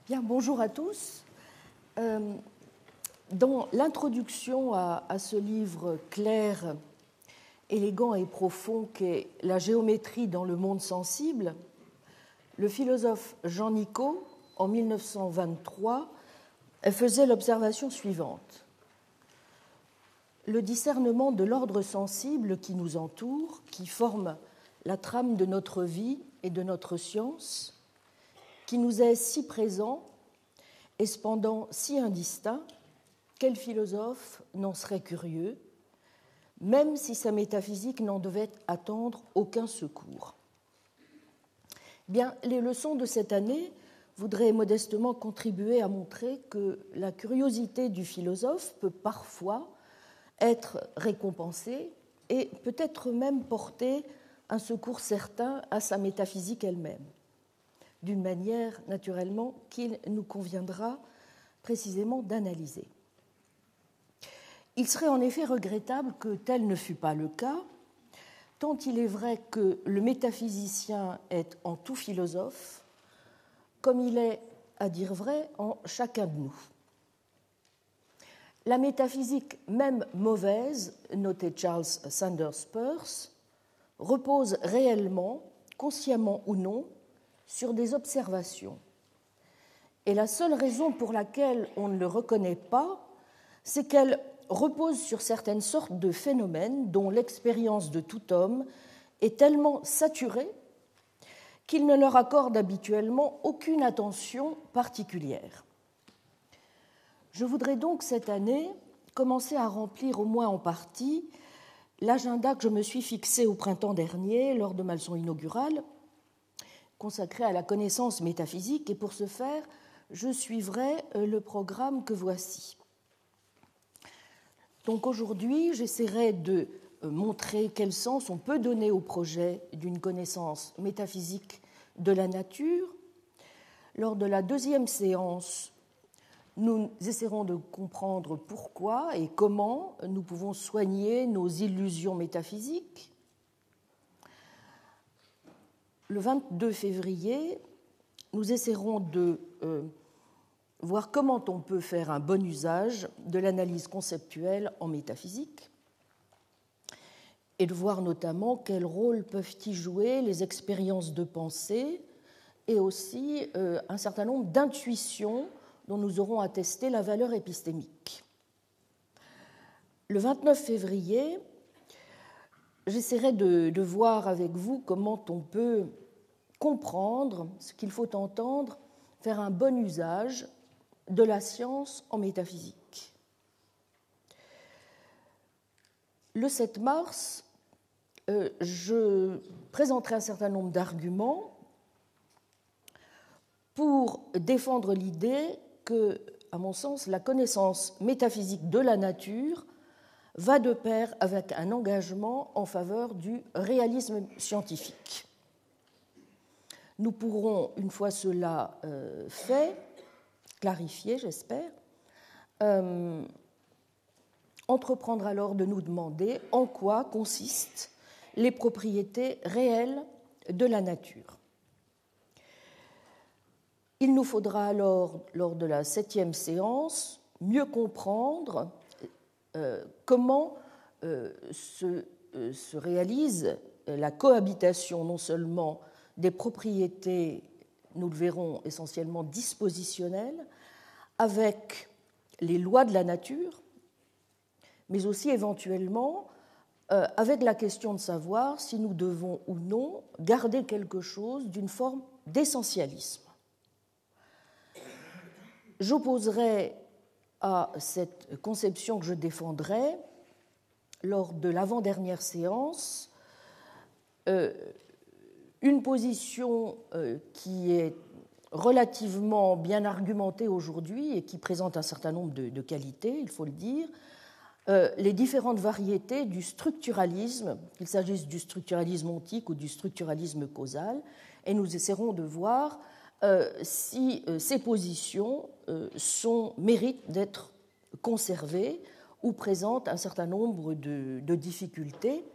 Bien, bonjour à tous. Dans l'introduction à ce livre clair, élégant et profond qu'est La géométrie dans le monde sensible, le philosophe Jean Nicot, en 1923, faisait l'observation suivante. Le discernement de l'ordre sensible qui nous entoure, qui forme la trame de notre vie et de notre science, qui nous est si présent et cependant si indistinct, quel philosophe n'en serait curieux, même si sa métaphysique n'en devait attendre aucun secours. Bien, les leçons de cette année voudraient modestement contribuer à montrer que la curiosité du philosophe peut parfois être récompensée et peut-être même porter un secours certain à sa métaphysique elle-même, d'une manière naturellement qu'il nous conviendra précisément d'analyser. Il serait en effet regrettable que tel ne fût pas le cas, tant il est vrai que le métaphysicien est en tout philosophe, comme il est, à dire vrai, en chacun de nous. La métaphysique, même mauvaise, notait Charles Sanders Peirce, repose réellement, consciemment ou non, sur des observations. Et la seule raison pour laquelle on ne le reconnaît pas, c'est qu'elle repose sur certaines sortes de phénomènes dont l'expérience de tout homme est tellement saturée qu'il ne leur accorde habituellement aucune attention particulière. Je voudrais donc cette année commencer à remplir au moins en partie l'agenda que je me suis fixé au printemps dernier lors de ma leçon inaugurale consacrée à la connaissance métaphysique, et pour ce faire, je suivrai le programme que voici. Donc aujourd'hui, j'essaierai de montrer quel sens on peut donner au projet d'une connaissance métaphysique de la nature. Lors de la deuxième séance, nous essaierons de comprendre pourquoi et comment nous pouvons soigner nos illusions métaphysiques. Le 22 février, nous essaierons de voir comment on peut faire un bon usage de l'analyse conceptuelle en métaphysique et de voir notamment quel rôle peuvent y jouer les expériences de pensée et aussi un certain nombre d'intuitions dont nous aurons à tester la valeur épistémique. Le 29 février, j'essaierai de voir avec vous comment on peut comprendre ce qu'il faut entendre, faire un bon usage de la science en métaphysique. Le 7 mars, je présenterai un certain nombre d'arguments pour défendre l'idée que, à mon sens, la connaissance métaphysique de la nature va de pair avec un engagement en faveur du réalisme scientifique. Nous pourrons, une fois cela fait, clarifié, j'espère, entreprendre alors de nous demander en quoi consistent les propriétés réelles de la nature. Il nous faudra alors, lors de la 7e séance, mieux comprendre comment se réalise la cohabitation non seulement des propriétés, nous le verrons, essentiellement dispositionnelles, avec les lois de la nature, mais aussi éventuellement avec la question de savoir si nous devons ou non garder quelque chose d'une forme d'essentialisme. J'opposerai à cette conception que je défendrai lors de l'avant-dernière séance une position qui est relativement bien argumentée aujourd'hui et qui présente un certain nombre de qualités, il faut le dire, les différentes variétés du structuralisme, qu'il s'agisse du structuralisme ontique ou du structuralisme causal, et nous essaierons de voir si ces positions méritent d'être conservées ou présentent un certain nombre de difficultés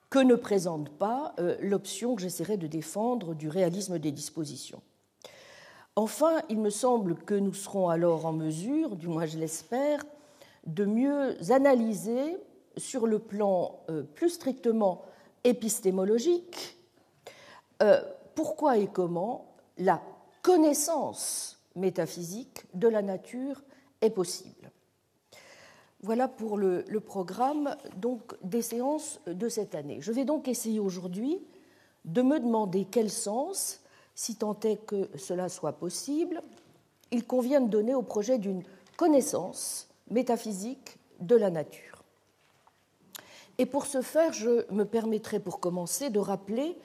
que ne présente pas l'option que j'essaierai de défendre du réalisme des dispositions. Enfin, il me semble que nous serons alors en mesure, du moins je l'espère, de mieux analyser sur le plan plus strictement épistémologique pourquoi et comment la connaissance métaphysique de la nature est possible. Voilà pour le programme donc, des séances de cette année. Je vais donc essayer aujourd'hui de me demander quel sens, si tant est que cela soit possible, il convient de donner au projet d'une connaissance métaphysique de la nature. Et pour ce faire, je me permettrai pour commencer de rappeler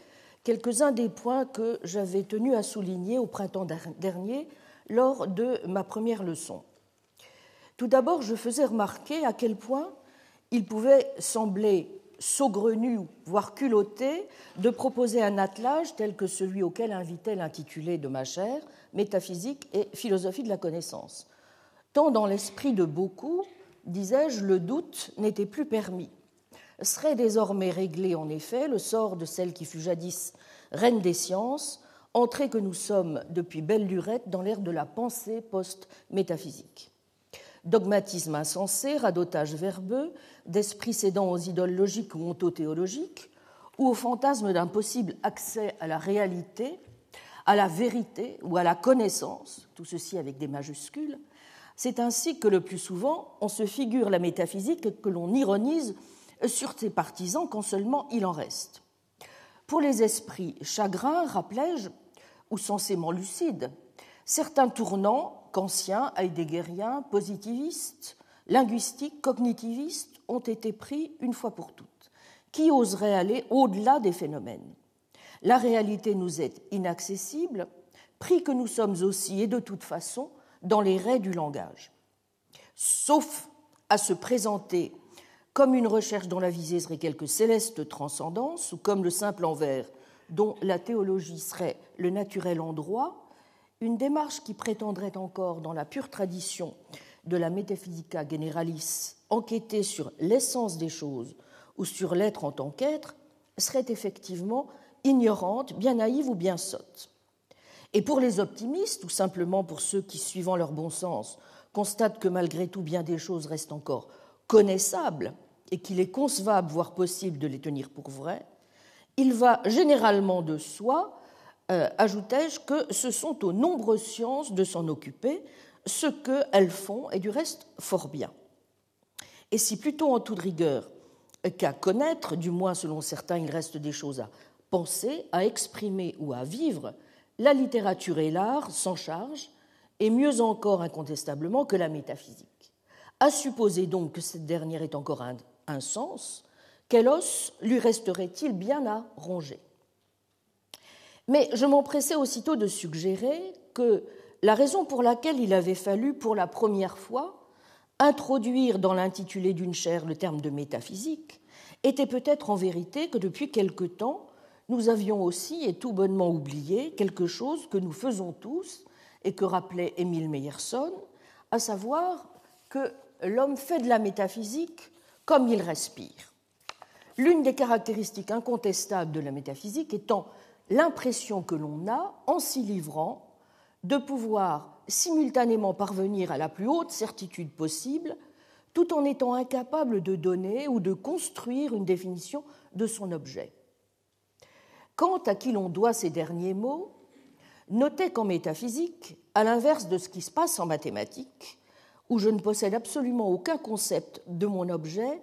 quelques-uns des points que j'avais tenu à souligner au printemps dernier lors de ma première leçon. Tout d'abord, je faisais remarquer à quel point il pouvait sembler saugrenu, voire culotté, de proposer un attelage tel que celui auquel invitait l'intitulé de ma chaire, Métaphysique et philosophie de la connaissance. Tant dans l'esprit de beaucoup, disais-je, le doute n'était plus permis. Serait désormais réglé, en effet, le sort de celle qui fut jadis reine des sciences, entrée que nous sommes depuis belle lurette dans l'ère de la pensée post-métaphysique. Dogmatisme insensé, radotage verbeux, d'esprit cédant aux idoles logiques ou ontothéologiques, ou au fantasme d'un possible accès à la réalité, à la vérité ou à la connaissance, tout ceci avec des majuscules, c'est ainsi que le plus souvent on se figure la métaphysique et que l'on ironise sur ses partisans quand seulement il en reste. Pour les esprits chagrins, rappelais-je, ou censément lucides, certains tournants kantiens, heideggeriens, positivistes, linguistiques, cognitivistes ont été pris une fois pour toutes. Qui oserait aller au-delà des phénomènes ? La réalité nous est inaccessible, pris que nous sommes aussi et de toute façon dans les raies du langage. Sauf à se présenter comme une recherche dont la visée serait quelque céleste transcendance ou comme le simple envers dont la théologie serait le naturel en droit, une démarche qui prétendrait encore, dans la pure tradition de la Metaphysica Generalis, enquêter sur l'essence des choses ou sur l'être en tant qu'être, serait effectivement ignorante, bien naïve ou bien sotte. Et pour les optimistes, ou simplement pour ceux qui, suivant leur bon sens, constatent que malgré tout bien des choses restent encore connaissables et qu'il est concevable, voire possible, de les tenir pour vraies, il va généralement de soi, ajoutais-je, que ce sont aux nombreuses sciences de s'en occuper, ce qu'elles font, et du reste fort bien. Et si plutôt en toute rigueur qu'à connaître, du moins selon certains, il reste des choses à penser, à exprimer ou à vivre, la littérature et l'art s'en chargent, et mieux encore incontestablement que la métaphysique. À supposer donc que cette dernière ait encore un sens, quel os lui resterait-il bien à ronger ? Mais je m'empressais aussitôt de suggérer que la raison pour laquelle il avait fallu pour la première fois introduire dans l'intitulé d'une chaire le terme de métaphysique était peut-être en vérité que depuis quelque temps, nous avions aussi et tout bonnement oublié quelque chose que nous faisons tous et que rappelait Émile Meyerson, à savoir que l'homme fait de la métaphysique comme il respire. L'une des caractéristiques incontestables de la métaphysique étant l'impression que l'on a, en s'y livrant, de pouvoir simultanément parvenir à la plus haute certitude possible, tout en étant incapable de donner ou de construire une définition de son objet. Kant, à qui l'on doit ces derniers mots, notait qu'en métaphysique, à l'inverse de ce qui se passe en mathématiques, où je ne possède absolument aucun concept de mon objet,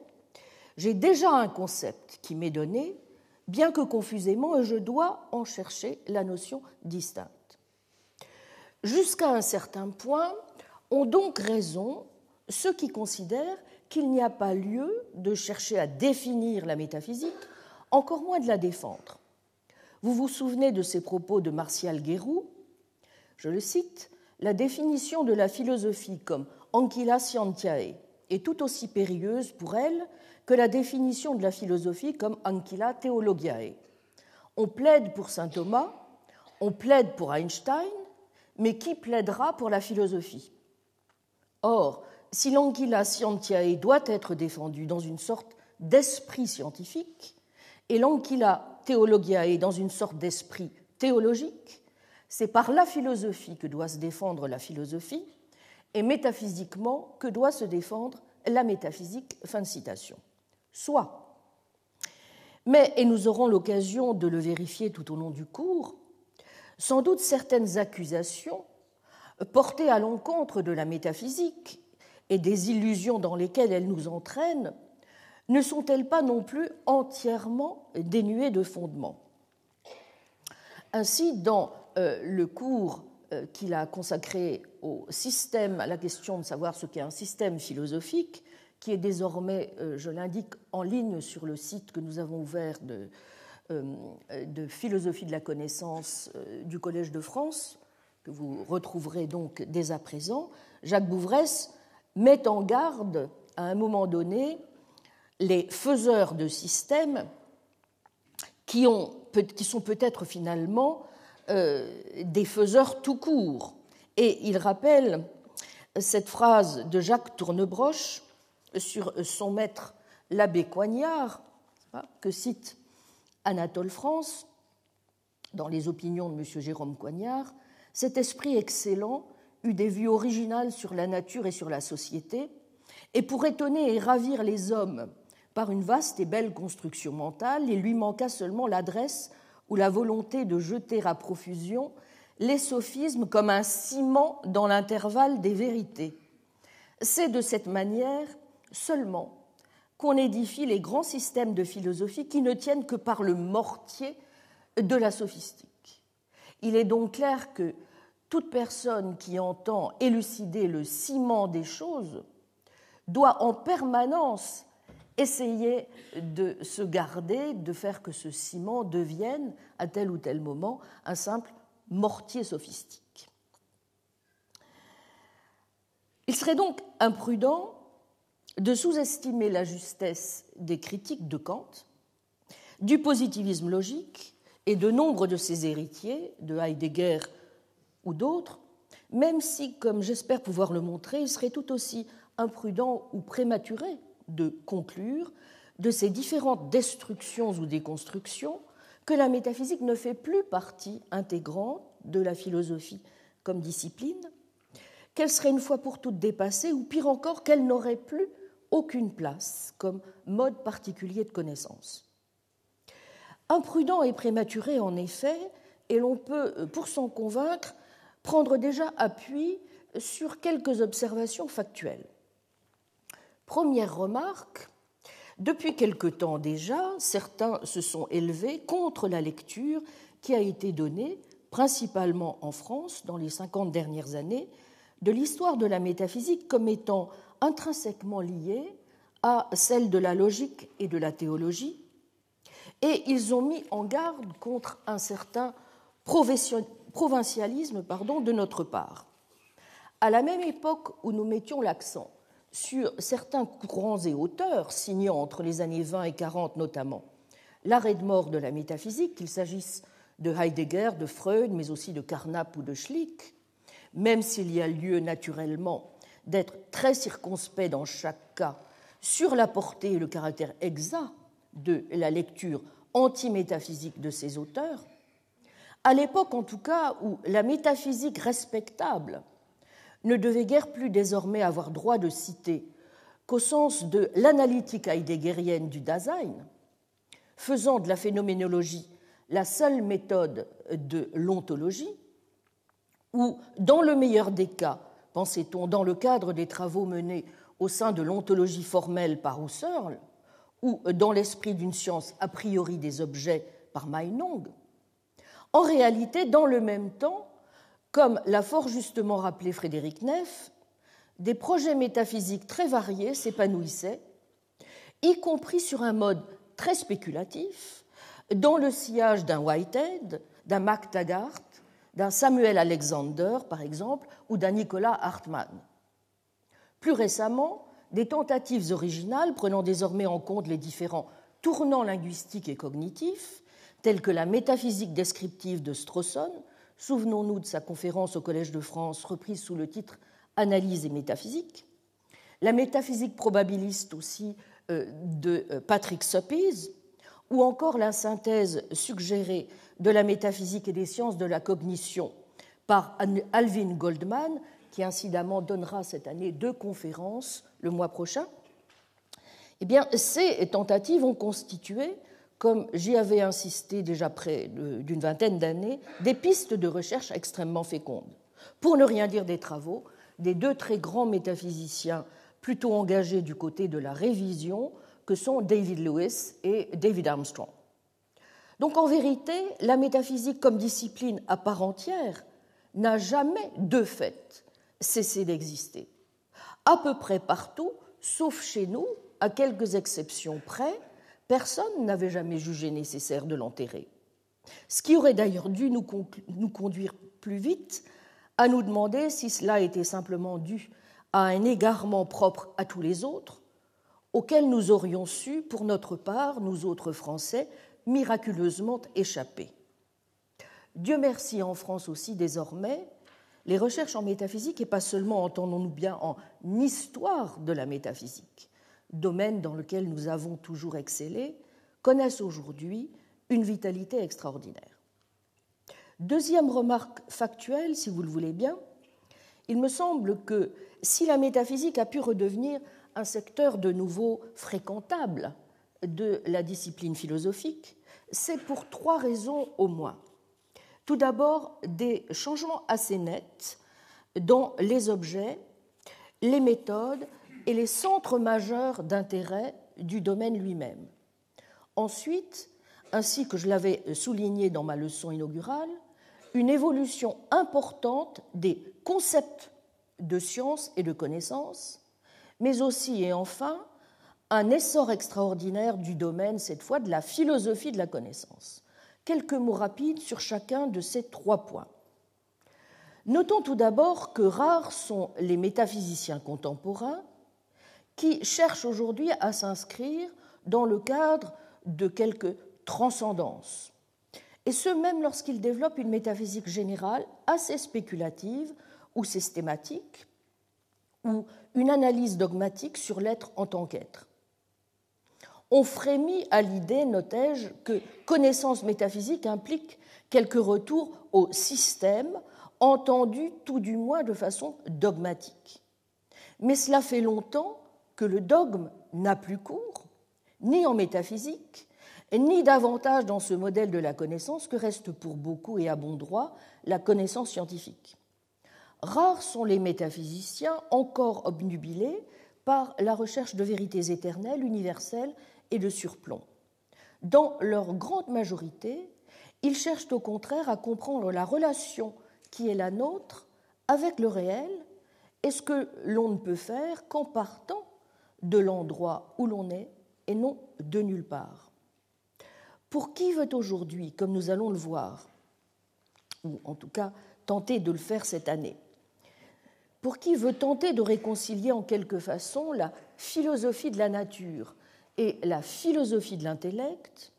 j'ai déjà un concept qui m'est donné, bien que confusément, et je dois en chercher la notion distincte. Jusqu'à un certain point, ont donc raison ceux qui considèrent qu'il n'y a pas lieu de chercher à définir la métaphysique, encore moins de la défendre. Vous vous souvenez de ces propos de Martial Guéroux, je le cite, « La définition de la philosophie comme ancilla scientiae est tout aussi périlleuse pour elle que la définition de la philosophie comme ancilla theologiae. On plaide pour saint Thomas, on plaide pour Einstein, mais qui plaidera pour la philosophie ? Or, si l'ancilla scientiae doit être défendue dans une sorte d'esprit scientifique et l'ancilla theologiae dans une sorte d'esprit théologique, C'est par la philosophie que doit se défendre la philosophie, et métaphysiquement que doit se défendre la métaphysique. Fin de citation. Soit. Mais, et nous aurons l'occasion de le vérifier tout au long du cours, sans doute certaines accusations portées à l'encontre de la métaphysique et des illusions dans lesquelles elle nous entraîne ne sont-elles pas non plus entièrement dénuées de fondement. Ainsi, dans le cours qu'il a consacré au système, à la question de savoir ce qu'est un système philosophique, qui est désormais, je l'indique, en ligne sur le site que nous avons ouvert de philosophie de la connaissance du Collège de France, que vous retrouverez donc dès à présent, Jacques Bouvresse met en garde, à un moment donné, les faiseurs de systèmes qui sont peut-être finalement des faiseurs tout court. Et il rappelle cette phrase de Jacques Tournebroche sur son maître l'abbé Coignard, que cite Anatole France dans les opinions de M. Jérôme Coignard. Cet esprit excellent eut des vues originales sur la nature et sur la société, et pour étonner et ravir les hommes par une vaste et belle construction mentale, il lui manqua seulement l'adresse ou la volonté de jeter à profusion les sophismes comme un ciment dans l'intervalle des vérités. C'est de cette manière seulement qu'on édifie les grands systèmes de philosophie qui ne tiennent que par le mortier de la sophistique. Il est donc clair que toute personne qui entend élucider le ciment des choses doit en permanence essayer de se garder, de faire que ce ciment devienne, à tel ou tel moment, un simple mortier sophistique. Il serait donc imprudent de sous-estimer la justesse des critiques de Kant, du positivisme logique et de nombre de ses héritiers, de Heidegger ou d'autres, même si, comme j'espère pouvoir le montrer, il serait tout aussi imprudent ou prématuré de conclure de ces différentes destructions ou déconstructions que la métaphysique ne fait plus partie intégrante de la philosophie comme discipline, qu'elle serait une fois pour toutes dépassée, ou pire encore, qu'elle n'aurait plus aucune place comme mode particulier de connaissance. Imprudent et prématuré, en effet, et l'on peut, pour s'en convaincre, prendre déjà appui sur quelques observations factuelles. Première remarque, depuis quelque temps déjà, certains se sont élevés contre la lecture qui a été donnée, principalement en France, dans les 50 dernières années, de l'histoire de la métaphysique comme étant intrinsèquement liée à celle de la logique et de la théologie, et ils ont mis en garde contre un certain provincialisme de notre part. À la même époque où nous mettions l'accent sur certains courants et auteurs signant entre les années 20 et 40 notamment l'arrêt de mort de la métaphysique, qu'il s'agisse de Heidegger, de Freud, mais aussi de Carnap ou de Schlick, même s'il y a lieu naturellement d'être très circonspect dans chaque cas sur la portée et le caractère exact de la lecture anti-métaphysique de ces auteurs, à l'époque en tout cas où la métaphysique respectable ne devait guère plus désormais avoir droit de citer qu'au sens de l'analytique heideggerienne du Dasein, faisant de la phénoménologie la seule méthode de l'ontologie, ou, dans le meilleur des cas, pensait-on, dans le cadre des travaux menés au sein de l'ontologie formelle par Husserl, ou dans l'esprit d'une science a priori des objets par Meinong, en réalité, dans le même temps, comme l'a fort justement rappelé Frédéric Neff, des projets métaphysiques très variés s'épanouissaient, y compris sur un mode très spéculatif, dans le sillage d'un Whitehead, d'un MacTaggart, d'un Samuel Alexander, par exemple, ou d'un Nicolas Hartmann. Plus récemment, des tentatives originales prenant désormais en compte les différents tournants linguistiques et cognitifs, tels que la métaphysique descriptive de Strawson. Souvenons-nous de sa conférence au Collège de France, reprise sous le titre « Analyse et métaphysique », la métaphysique probabiliste aussi de Patrick Suppes, ou encore la synthèse suggérée de la métaphysique et des sciences de la cognition par Alvin Goldman, qui incidemment donnera cette année 2 conférences le mois prochain, eh bien, ces tentatives ont constitué, comme j'y avais insisté déjà près d'une vingtaine d'années, des pistes de recherche extrêmement fécondes. Pour ne rien dire des travaux des 2 très grands métaphysiciens plutôt engagés du côté de la révision, que sont David Lewis et David Armstrong. Donc en vérité, la métaphysique comme discipline à part entière n'a jamais, de fait, cessé d'exister. À peu près partout, sauf chez nous, à quelques exceptions près, personne n'avait jamais jugé nécessaire de l'enterrer. Ce qui aurait d'ailleurs dû nous conduire plus vite à nous demander si cela était simplement dû à un égarement propre à tous les autres, auquel nous aurions su, pour notre part, nous autres Français, miraculeusement échapper. Dieu merci, en France aussi désormais, les recherches en métaphysique, et pas seulement, entendons-nous bien, en histoire de la métaphysique, domaine dans lequel nous avons toujours excellé, connaissent aujourd'hui une vitalité extraordinaire. Deuxième remarque factuelle, si vous le voulez bien, il me semble que si la métaphysique a pu redevenir un secteur de nouveau fréquentable de la discipline philosophique, c'est pour 3 raisons au moins. Tout d'abord, des changements assez nets dans les objets, les méthodes et les centres majeurs d'intérêt du domaine lui-même. Ensuite, ainsi que je l'avais souligné dans ma leçon inaugurale, une évolution importante des concepts de science et de connaissance, mais aussi et enfin un essor extraordinaire du domaine, cette fois de la philosophie de la connaissance. Quelques mots rapides sur chacun de ces 3 points. Notons tout d'abord que rares sont les métaphysiciens contemporains qui cherchent aujourd'hui à s'inscrire dans le cadre de quelque transcendance, et ce même lorsqu'ils développent une métaphysique générale assez spéculative ou systématique, ou une analyse dogmatique sur l'être en tant qu'être. On frémit à l'idée, notai-je, que connaissance métaphysique implique quelque retour au système, entendu tout du moins de façon dogmatique. Mais cela fait longtemps que le dogme n'a plus cours, ni en métaphysique, ni davantage dans ce modèle de la connaissance que reste pour beaucoup et à bon droit la connaissance scientifique. Rares sont les métaphysiciens encore obnubilés par la recherche de vérités éternelles, universelles et de surplomb. Dans leur grande majorité, ils cherchent au contraire à comprendre la relation qui est la nôtre avec le réel et ce que l'on ne peut faire qu'en partant de l'endroit où l'on est et non de nulle part. Pour qui veut aujourd'hui, comme nous allons le voir, ou en tout cas tenter de le faire cette année, pour qui veut tenter de réconcilier en quelque façon la philosophie de la nature et la philosophie de l'intellect,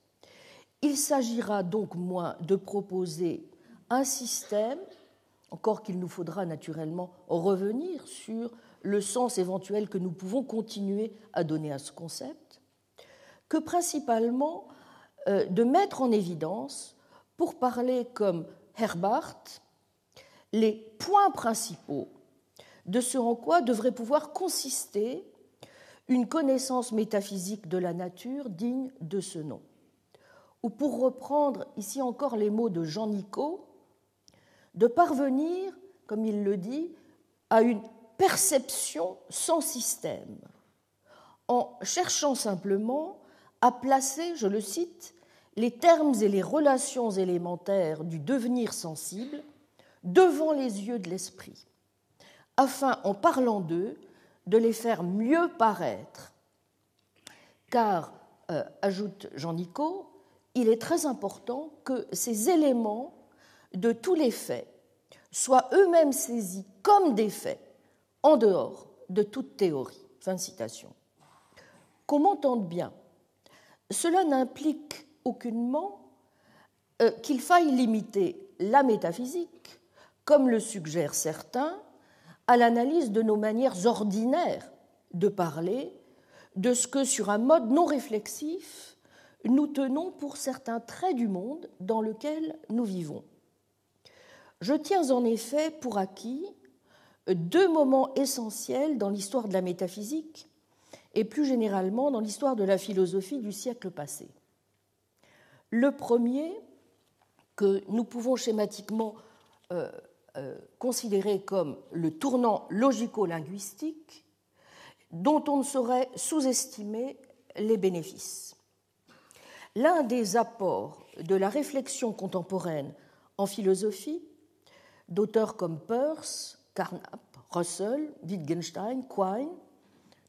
il s'agira donc moins de proposer un système, encore qu'il nous faudra naturellement revenir sur le sens éventuel que nous pouvons continuer à donner à ce concept, que principalement de mettre en évidence, pour parler comme Herbart, les points principaux de ce en quoi devrait pouvoir consister une connaissance métaphysique de la nature digne de ce nom. Ou pour reprendre ici encore les mots de Jean Nicot, de parvenir, comme il le dit, à une perception sans système, en cherchant simplement à placer, je le cite, les termes et les relations élémentaires du devenir sensible devant les yeux de l'esprit, afin, en parlant d'eux, de les faire mieux paraître. Car, ajoute Jean Nicot, il est très important que ces éléments de tous les faits soient eux-mêmes saisis comme des faits, en dehors de toute théorie. Fin de citation. Qu'on m'entende bien, cela n'implique aucunement qu'il faille limiter la métaphysique, comme le suggèrent certains, à l'analyse de nos manières ordinaires de parler, de ce que, sur un mode non réflexif, nous tenons pour certains traits du monde dans lequel nous vivons. Je tiens en effet pour acquis deux moments essentiels dans l'histoire de la métaphysique et plus généralement dans l'histoire de la philosophie du siècle passé. Le premier, que nous pouvons schématiquement considérer comme le tournant logico-linguistique, dont on ne saurait sous-estimer les bénéfices. L'un des apports de la réflexion contemporaine en philosophie, d'auteurs comme Peirce, Carnap, Russell, Wittgenstein, Quine,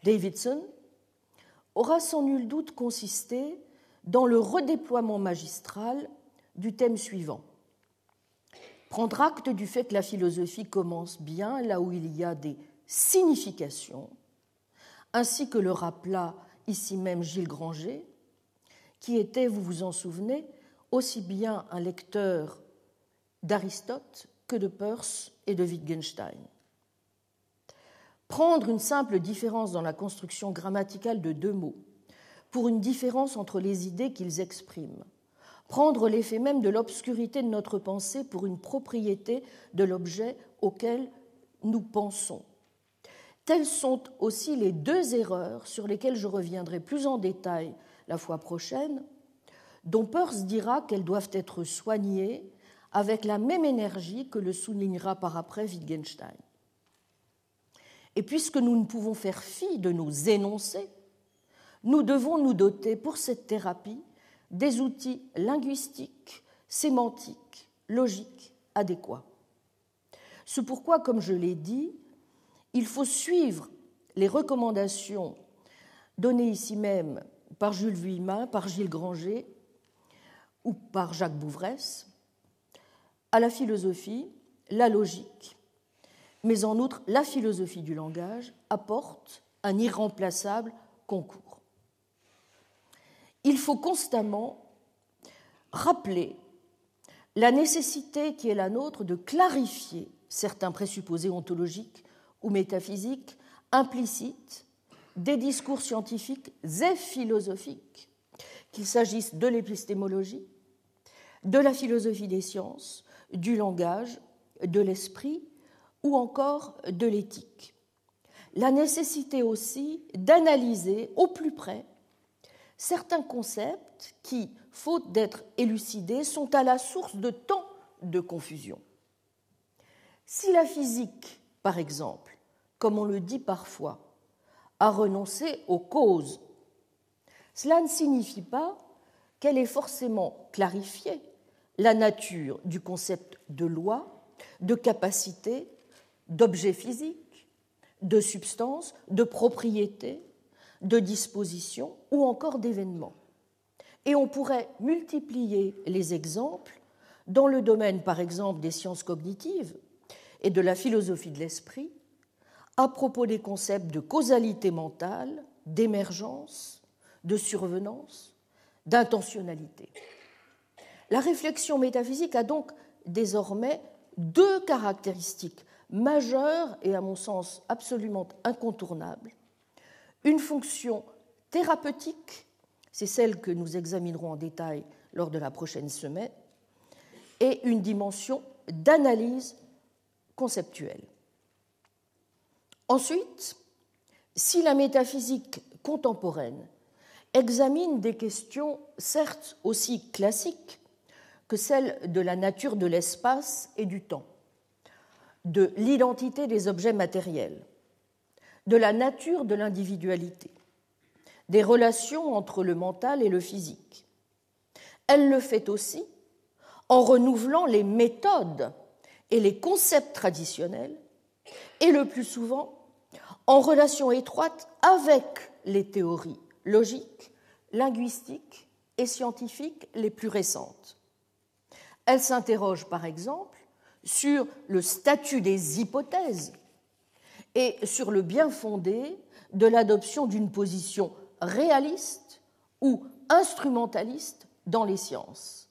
Davidson, aura sans nul doute consisté dans le redéploiement magistral du thème suivant. Prendre acte du fait que la philosophie commence bien là où il y a des significations, ainsi que le rappela ici même Gilles Granger, qui était, vous vous en souvenez, aussi bien un lecteur d'Aristote que de Peirce et de Wittgenstein. Prendre une simple différence dans la construction grammaticale de deux mots pour une différence entre les idées qu'ils expriment, prendre l'effet même de l'obscurité de notre pensée pour une propriété de l'objet auquel nous pensons. Telles sont aussi les deux erreurs sur lesquelles je reviendrai plus en détail la fois prochaine, dont Peirce dira qu'elles doivent être soignées avec la même énergie que le soulignera par après Wittgenstein. Et puisque nous ne pouvons faire fi de nos énoncés, nous devons nous doter pour cette thérapie des outils linguistiques, sémantiques, logiques adéquats. C'est pourquoi, comme je l'ai dit, il faut suivre les recommandations données ici même par Jules Vuillemin, par Gilles Granger ou par Jacques Bouvresse à la philosophie, la logique, mais en outre la philosophie du langage apporte un irremplaçable concours. Il faut constamment rappeler la nécessité qui est la nôtre de clarifier certains présupposés ontologiques ou métaphysiques implicites des discours scientifiques et philosophiques, qu'il s'agisse de l'épistémologie, de la philosophie des sciences, du langage, de l'esprit ou encore de l'éthique. La nécessité aussi d'analyser au plus près certains concepts qui, faute d'être élucidés, sont à la source de tant de confusion. Si la physique, par exemple, comme on le dit parfois, a renoncé aux causes, cela ne signifie pas qu'elle ait forcément clarifié la nature du concept de loi, de capacité, d'objet physique, de substance, de propriété, de disposition ou encore d'événement. Et on pourrait multiplier les exemples dans le domaine, par exemple, des sciences cognitives et de la philosophie de l'esprit, à propos des concepts de causalité mentale, d'émergence, de survenance, d'intentionnalité. La réflexion métaphysique a donc désormais deux caractéristiques majeures et, à mon sens, absolument incontournables. Une fonction thérapeutique, c'est celle que nous examinerons en détail lors de la prochaine semaine, et une dimension d'analyse conceptuelle. Ensuite, si la métaphysique contemporaine examine des questions certes aussi classiques que celles de la nature de l'espace et du temps, de l'identité des objets matériels, de la nature de l'individualité, des relations entre le mental et le physique, elle le fait aussi en renouvelant les méthodes et les concepts traditionnels et le plus souvent en relation étroite avec les théories logiques, linguistiques et scientifiques les plus récentes. Elle s'interroge par exemple sur le statut des hypothèses et sur le bien-fondé de l'adoption d'une position réaliste ou instrumentaliste dans les sciences.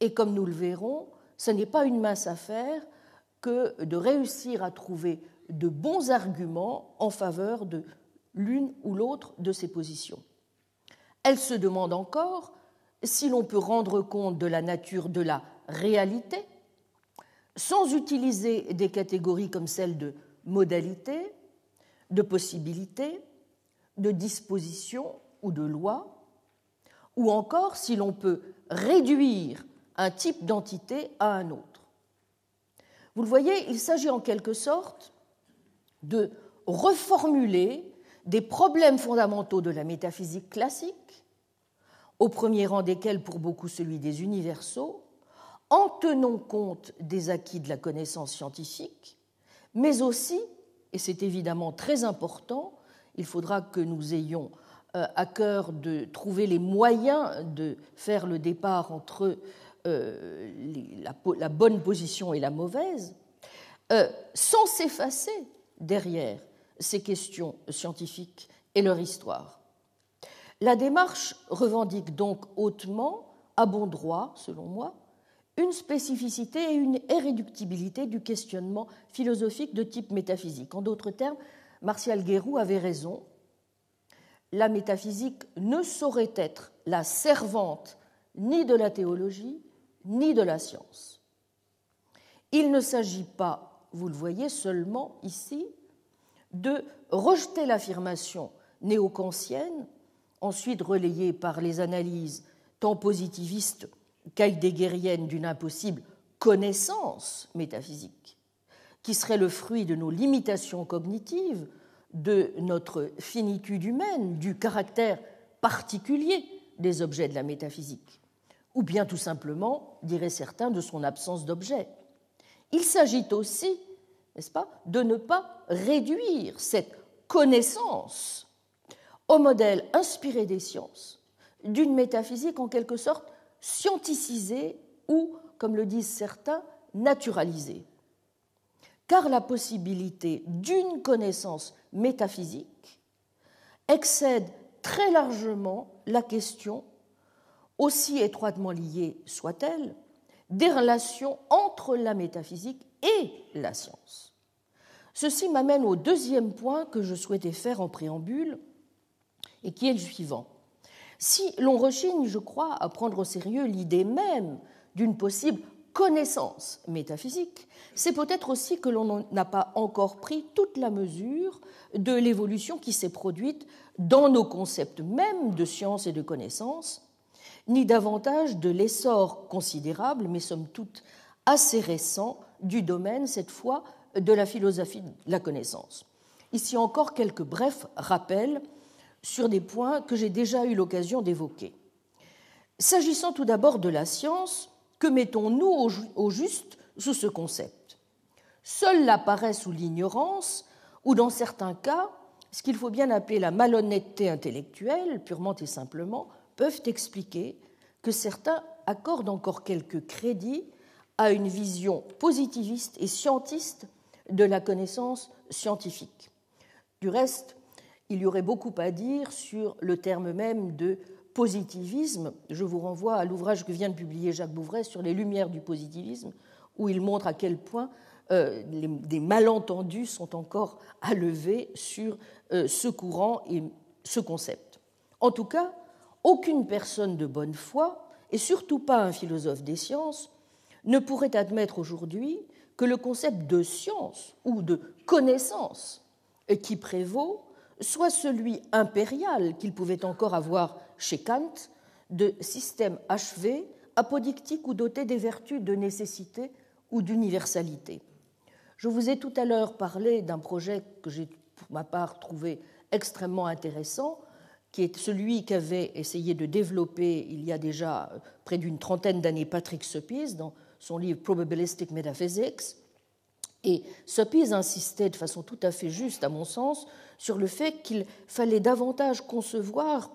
Et comme nous le verrons, ce n'est pas une mince affaire que de réussir à trouver de bons arguments en faveur de l'une ou l'autre de ces positions. Elle se demande encore si l'on peut rendre compte de la nature de la réalité sans utiliser des catégories comme celles de modalité, de possibilité, de disposition ou de loi, ou encore si l'on peut réduire un type d'entité à un autre. Vous le voyez, il s'agit en quelque sorte de reformuler des problèmes fondamentaux de la métaphysique classique, au premier rang desquels pour beaucoup celui des universaux, en tenant compte des acquis de la connaissance scientifique, mais aussi, et c'est évidemment très important, il faudra que nous ayons à cœur de trouver les moyens de faire le départ entre la bonne position et la mauvaise, sans s'effacer derrière ces questions scientifiques et leur histoire. La démarche revendique donc hautement, à bon droit, selon moi, une spécificité et une irréductibilité du questionnement philosophique de type métaphysique. En d'autres termes, Martial Guéroult avait raison. La métaphysique ne saurait être la servante ni de la théologie, ni de la science. Il ne s'agit pas, vous le voyez seulement ici, de rejeter l'affirmation néo-kantienne, ensuite relayée par les analyses tant positivistes qu'heideggeriennes d'une impossible connaissance métaphysique, qui serait le fruit de nos limitations cognitives, de notre finitude humaine, du caractère particulier des objets de la métaphysique, ou bien tout simplement, diraient certains, de son absence d'objet. Il s'agit aussi, n'est-ce pas, de ne pas réduire cette connaissance au modèle inspiré des sciences d'une métaphysique en quelque sorte scienticisée ou, comme le disent certains, naturalisée. Car la possibilité d'une connaissance métaphysique excède très largement la question, aussi étroitement liée soit-elle, des relations entre la métaphysique et la science. Ceci m'amène au deuxième point que je souhaitais faire en préambule et qui est le suivant. Si l'on rechigne, je crois, à prendre au sérieux l'idée même d'une possible connaissance métaphysique, c'est peut-être aussi que l'on n'a pas encore pris toute la mesure de l'évolution qui s'est produite dans nos concepts mêmes de science et de connaissance, ni davantage de l'essor considérable, mais somme toute assez récent, du domaine, cette fois, de la philosophie de la connaissance. Ici encore quelques brefs rappels sur des points que j'ai déjà eu l'occasion d'évoquer. S'agissant tout d'abord de la science, que mettons-nous au juste sous ce concept? Seule la paresse ou l'ignorance, ou dans certains cas, ce qu'il faut bien appeler la malhonnêteté intellectuelle, purement et simplement, peuvent expliquer que certains accordent encore quelques crédits à une vision positiviste et scientiste de la connaissance scientifique. Du reste, il y aurait beaucoup à dire sur le terme même de positivisme. Je vous renvoie à l'ouvrage que vient de publier Jacques Bouvray sur les lumières du positivisme, où il montre à quel point des malentendus sont encore à lever sur ce courant et ce concept. En tout cas, aucune personne de bonne foi, et surtout pas un philosophe des sciences, ne pourrait admettre aujourd'hui que le concept de science ou de connaissance qui prévaut soit celui impérial qu'il pouvait encore avoir chez Kant, de système achevé, apodictique ou doté des vertus de nécessité ou d'universalité. Je vous ai tout à l'heure parlé d'un projet que j'ai pour ma part trouvé extrêmement intéressant, qui est celui qu'avait essayé de développer il y a déjà près d'une trentaine d'années Patrick Suppies dans son livre Probabilistic Metaphysics. Et Suppies insistait de façon tout à fait juste, à mon sens, sur le fait qu'il fallait davantage concevoir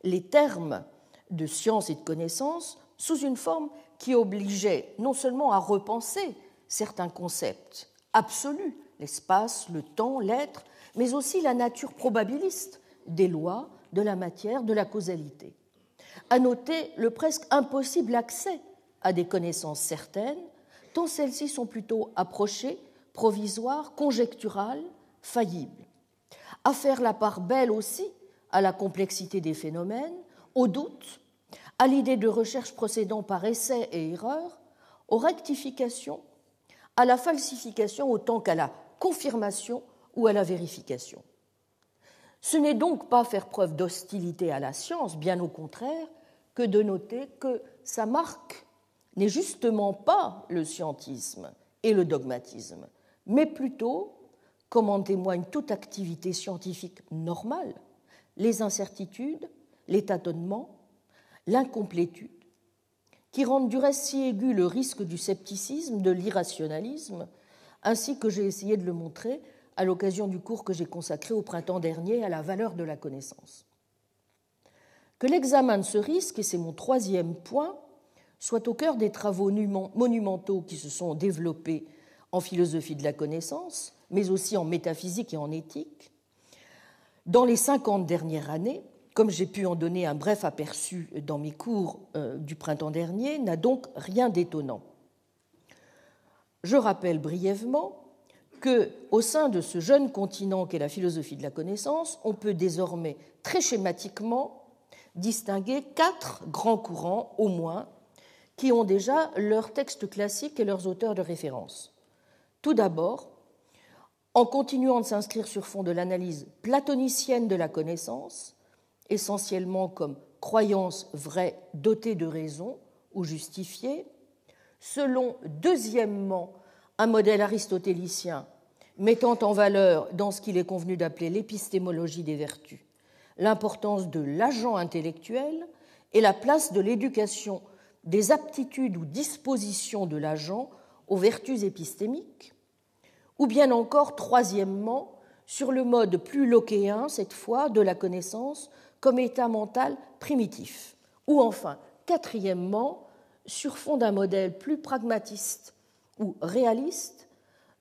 les termes de science et de connaissance sous une forme qui obligeait non seulement à repenser certains concepts absolus, l'espace, le temps, l'être, mais aussi la nature probabiliste des lois, de la matière, de la causalité. À noter le presque impossible accès à des connaissances certaines, tant celles-ci sont plutôt approchées, provisoires, conjecturales, faillibles. À faire la part belle aussi à la complexité des phénomènes, au doute, à l'idée de recherche procédant par essai et erreur, aux rectifications, à la falsification autant qu'à la confirmation ou à la vérification. Ce n'est donc pas faire preuve d'hostilité à la science, bien au contraire, que de noter que sa marque n'est justement pas le scientisme et le dogmatisme, mais plutôt, comme en témoigne toute activité scientifique normale, les incertitudes, les tâtonnements, l'incomplétude, qui rendent du reste si aigu le risque du scepticisme, de l'irrationalisme, ainsi que j'ai essayé de le montrer à l'occasion du cours que j'ai consacré au printemps dernier à la valeur de la connaissance. Que l'examen de ce risque, et c'est mon troisième point, soit au cœur des travaux monumentaux qui se sont développés en philosophie de la connaissance, mais aussi en métaphysique et en éthique, dans les 50 dernières années, comme j'ai pu en donner un bref aperçu dans mes cours du printemps dernier, n'a donc rien d'étonnant. Je rappelle brièvement qu'au sein de ce jeune continent qu'est la philosophie de la connaissance, on peut désormais très schématiquement distinguer 4 grands courants, au moins, qui ont déjà leurs textes classiques et leurs auteurs de référence. Tout d'abord, en continuant de s'inscrire sur fond de l'analyse platonicienne de la connaissance, essentiellement comme croyance vraie dotée de raison ou justifiée, selon, deuxièmement, un modèle aristotélicien mettant en valeur, dans ce qu'il est convenu d'appeler l'épistémologie des vertus, l'importance de l'agent intellectuel et la place de l'éducation des aptitudes ou dispositions de l'agent aux vertus épistémiques, ou bien encore, troisièmement, sur le mode plus lockéen, cette fois, de la connaissance comme état mental primitif, ou enfin, quatrièmement, sur fond d'un modèle plus pragmatiste ou réaliste,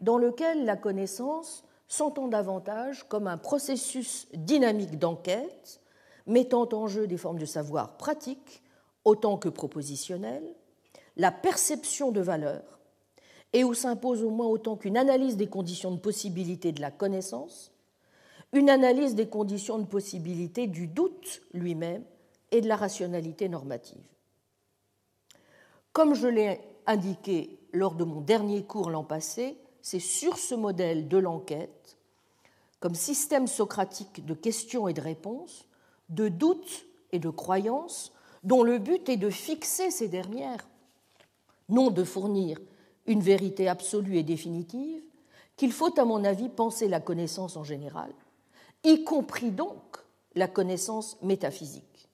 dans lequel la connaissance s'entend davantage comme un processus dynamique d'enquête, mettant en jeu des formes de savoir pratiques autant que propositionnelles, la perception de valeur, et où s'impose au moins autant qu'une analyse des conditions de possibilité de la connaissance, une analyse des conditions de possibilité du doute lui-même et de la rationalité normative. Comme je l'ai indiqué lors de mon dernier cours l'an passé, c'est sur ce modèle de l'enquête, comme système socratique de questions et de réponses, de doutes et de croyances, dont le but est de fixer ces dernières, non de fournir une vérité absolue et définitive, qu'il faut, à mon avis, penser la connaissance en général, y compris donc la connaissance métaphysique.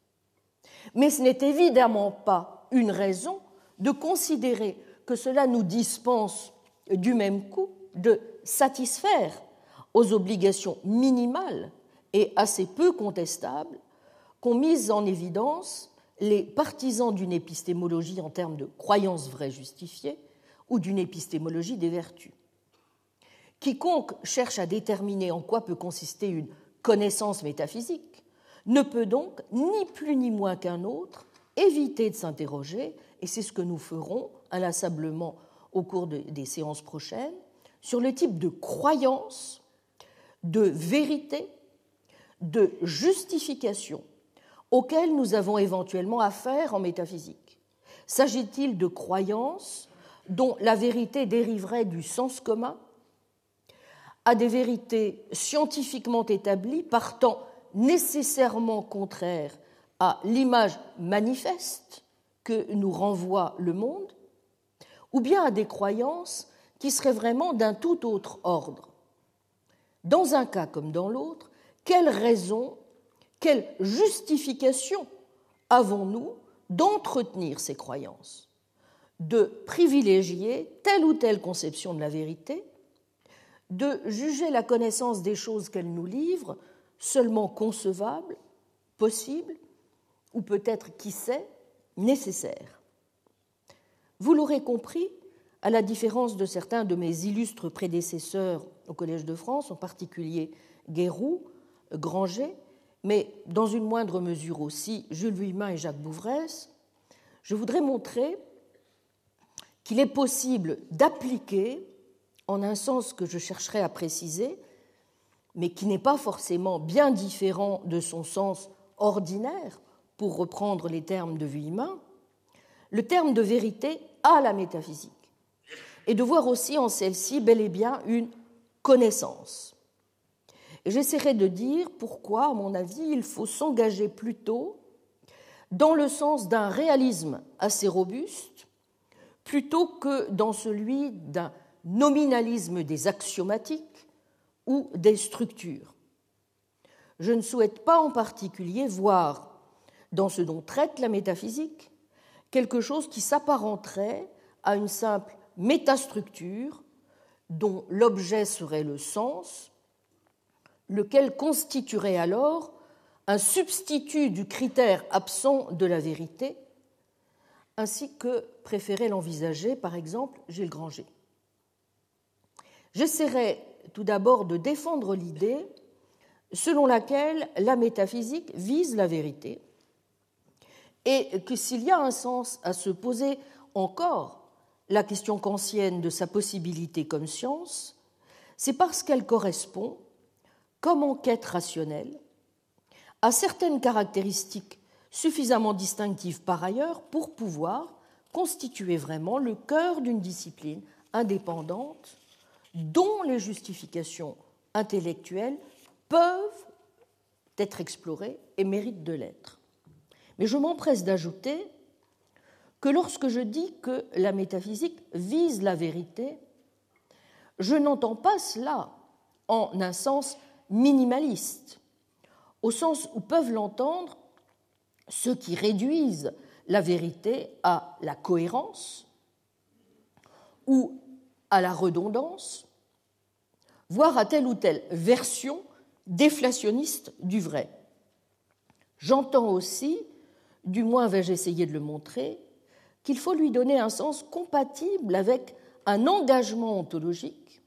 Mais ce n'est évidemment pas une raison de considérer que cela nous dispense du même coup de satisfaire aux obligations minimales et assez peu contestables qu'ont mises en évidence les partisans d'une épistémologie en termes de croyances vraies justifiées ou d'une épistémologie des vertus. Quiconque cherche à déterminer en quoi peut consister une connaissance métaphysique ne peut donc, ni plus ni moins qu'un autre, éviter de s'interroger, et c'est ce que nous ferons inlassablement au cours des séances prochaines, sur le type de croyance, de vérité, de justification auxquelles nous avons éventuellement affaire en métaphysique. S'agit-il de croyances dont la vérité dériverait du sens commun, à des vérités scientifiquement établies partant nécessairement contraires à l'image manifeste que nous renvoie le monde, ou bien à des croyances qui seraient vraiment d'un tout autre ordre. Dans un cas comme dans l'autre, quelle raison, quelle justification avons-nous d'entretenir ces croyances, de privilégier telle ou telle conception de la vérité, de juger la connaissance des choses qu'elle nous livre seulement concevable, possible, ou peut-être, qui sait, nécessaire. Vous l'aurez compris, à la différence de certains de mes illustres prédécesseurs au Collège de France, en particulier Guéroult, Granger, mais dans une moindre mesure aussi Jules Vuillemin et Jacques Bouvresse, je voudrais montrer qu'il est possible d'appliquer, en un sens que je chercherai à préciser, mais qui n'est pas forcément bien différent de son sens ordinaire, pour reprendre les termes de Vuillemin, le terme de vérité à la métaphysique. et de voir aussi en celle-ci bel et bien une connaissance. Et j'essaierai de dire pourquoi, à mon avis, il faut s'engager plutôt dans le sens d'un réalisme assez robuste, plutôt que dans celui d'un nominalisme des axiomatiques ou des structures. Je ne souhaite pas en particulier voir dans ce dont traite la métaphysique quelque chose qui s'apparenterait à une simple métastructure dont l'objet serait le sens, lequel constituerait alors un substitut du critère absent de la vérité, ainsi que préférait l'envisager, par exemple, Gilles Granger. J'essaierai tout d'abord de défendre l'idée selon laquelle la métaphysique vise la vérité et que s'il y a un sens à se poser encore la question kantienne de sa possibilité comme science, c'est parce qu'elle correspond, comme enquête rationnelle, à certaines caractéristiques suffisamment distinctives par ailleurs pour pouvoir constituer vraiment le cœur d'une discipline indépendante dont les justifications intellectuelles peuvent être explorées et méritent de l'être. Mais je m'empresse d'ajouter que lorsque je dis que la métaphysique vise la vérité, je n'entends pas cela en un sens minimaliste, au sens où peuvent l'entendre ceux qui réduisent la vérité à la cohérence ou à la redondance, voire à telle ou telle version déflationniste du vrai. J'entends aussi, du moins vais-je essayer de le montrer, qu'il faut lui donner un sens compatible avec un engagement ontologique,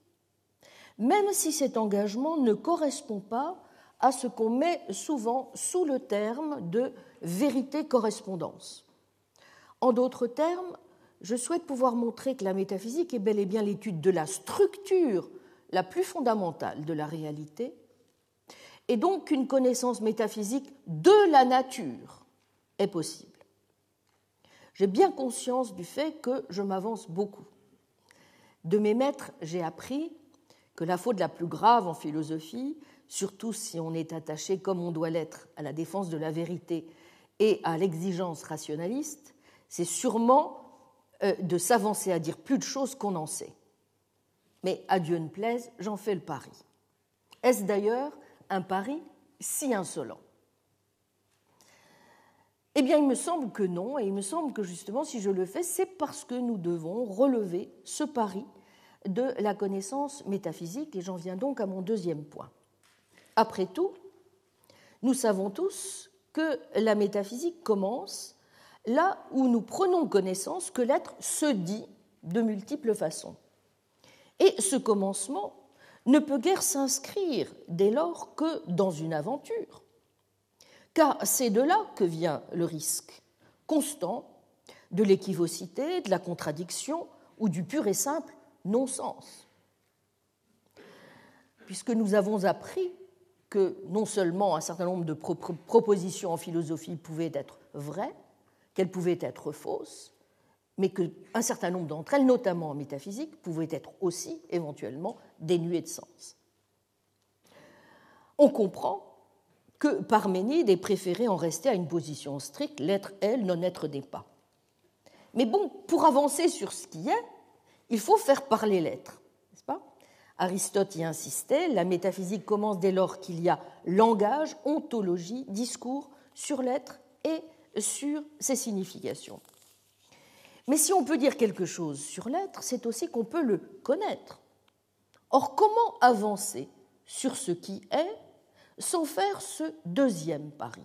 même si cet engagement ne correspond pas à ce qu'on met souvent sous le terme de vérité-correspondance. En d'autres termes, je souhaite pouvoir montrer que la métaphysique est bel et bien l'étude de la structure la plus fondamentale de la réalité, et donc qu'une connaissance métaphysique de la nature est possible. J'ai bien conscience du fait que je m'avance beaucoup. De mes maîtres, j'ai appris que la faute la plus grave en philosophie, surtout si on est attaché comme on doit l'être à la défense de la vérité et à l'exigence rationaliste, c'est sûrement de s'avancer à dire plus de choses qu'on en sait. Mais à Dieu ne plaise, j'en fais le pari. Est-ce d'ailleurs un pari si insolent ? Eh bien, il me semble que non, et il me semble que justement, si je le fais, c'est parce que nous devons relever ce pari de la connaissance métaphysique, et j'en viens donc à mon deuxième point. Après tout, nous savons tous que la métaphysique commence là où nous prenons connaissance que l'être se dit de multiples façons. Et ce commencement ne peut guère s'inscrire dès lors que dans une aventure, car c'est de là que vient le risque constant de l'équivocité, de la contradiction ou du pur et simple non-sens. Puisque nous avons appris que non seulement un certain nombre de propositions en philosophie pouvaient être vraies, qu'elles pouvaient être fausses, mais qu'un certain nombre d'entre elles, notamment en métaphysique, pouvaient être aussi éventuellement dénuées de sens. On comprend que Parménide ait préféré en rester à une position stricte, l'être est, le non-être n'est pas. Mais bon, pour avancer sur ce qui est, il faut faire parler l'être, n'est-ce pas ? Aristote y insistait, la métaphysique commence dès lors qu'il y a langage, ontologie, discours sur l'être et sur ses significations. Mais si on peut dire quelque chose sur l'être, c'est aussi qu'on peut le connaître. Or, comment avancer sur ce qui est sans faire ce deuxième pari ?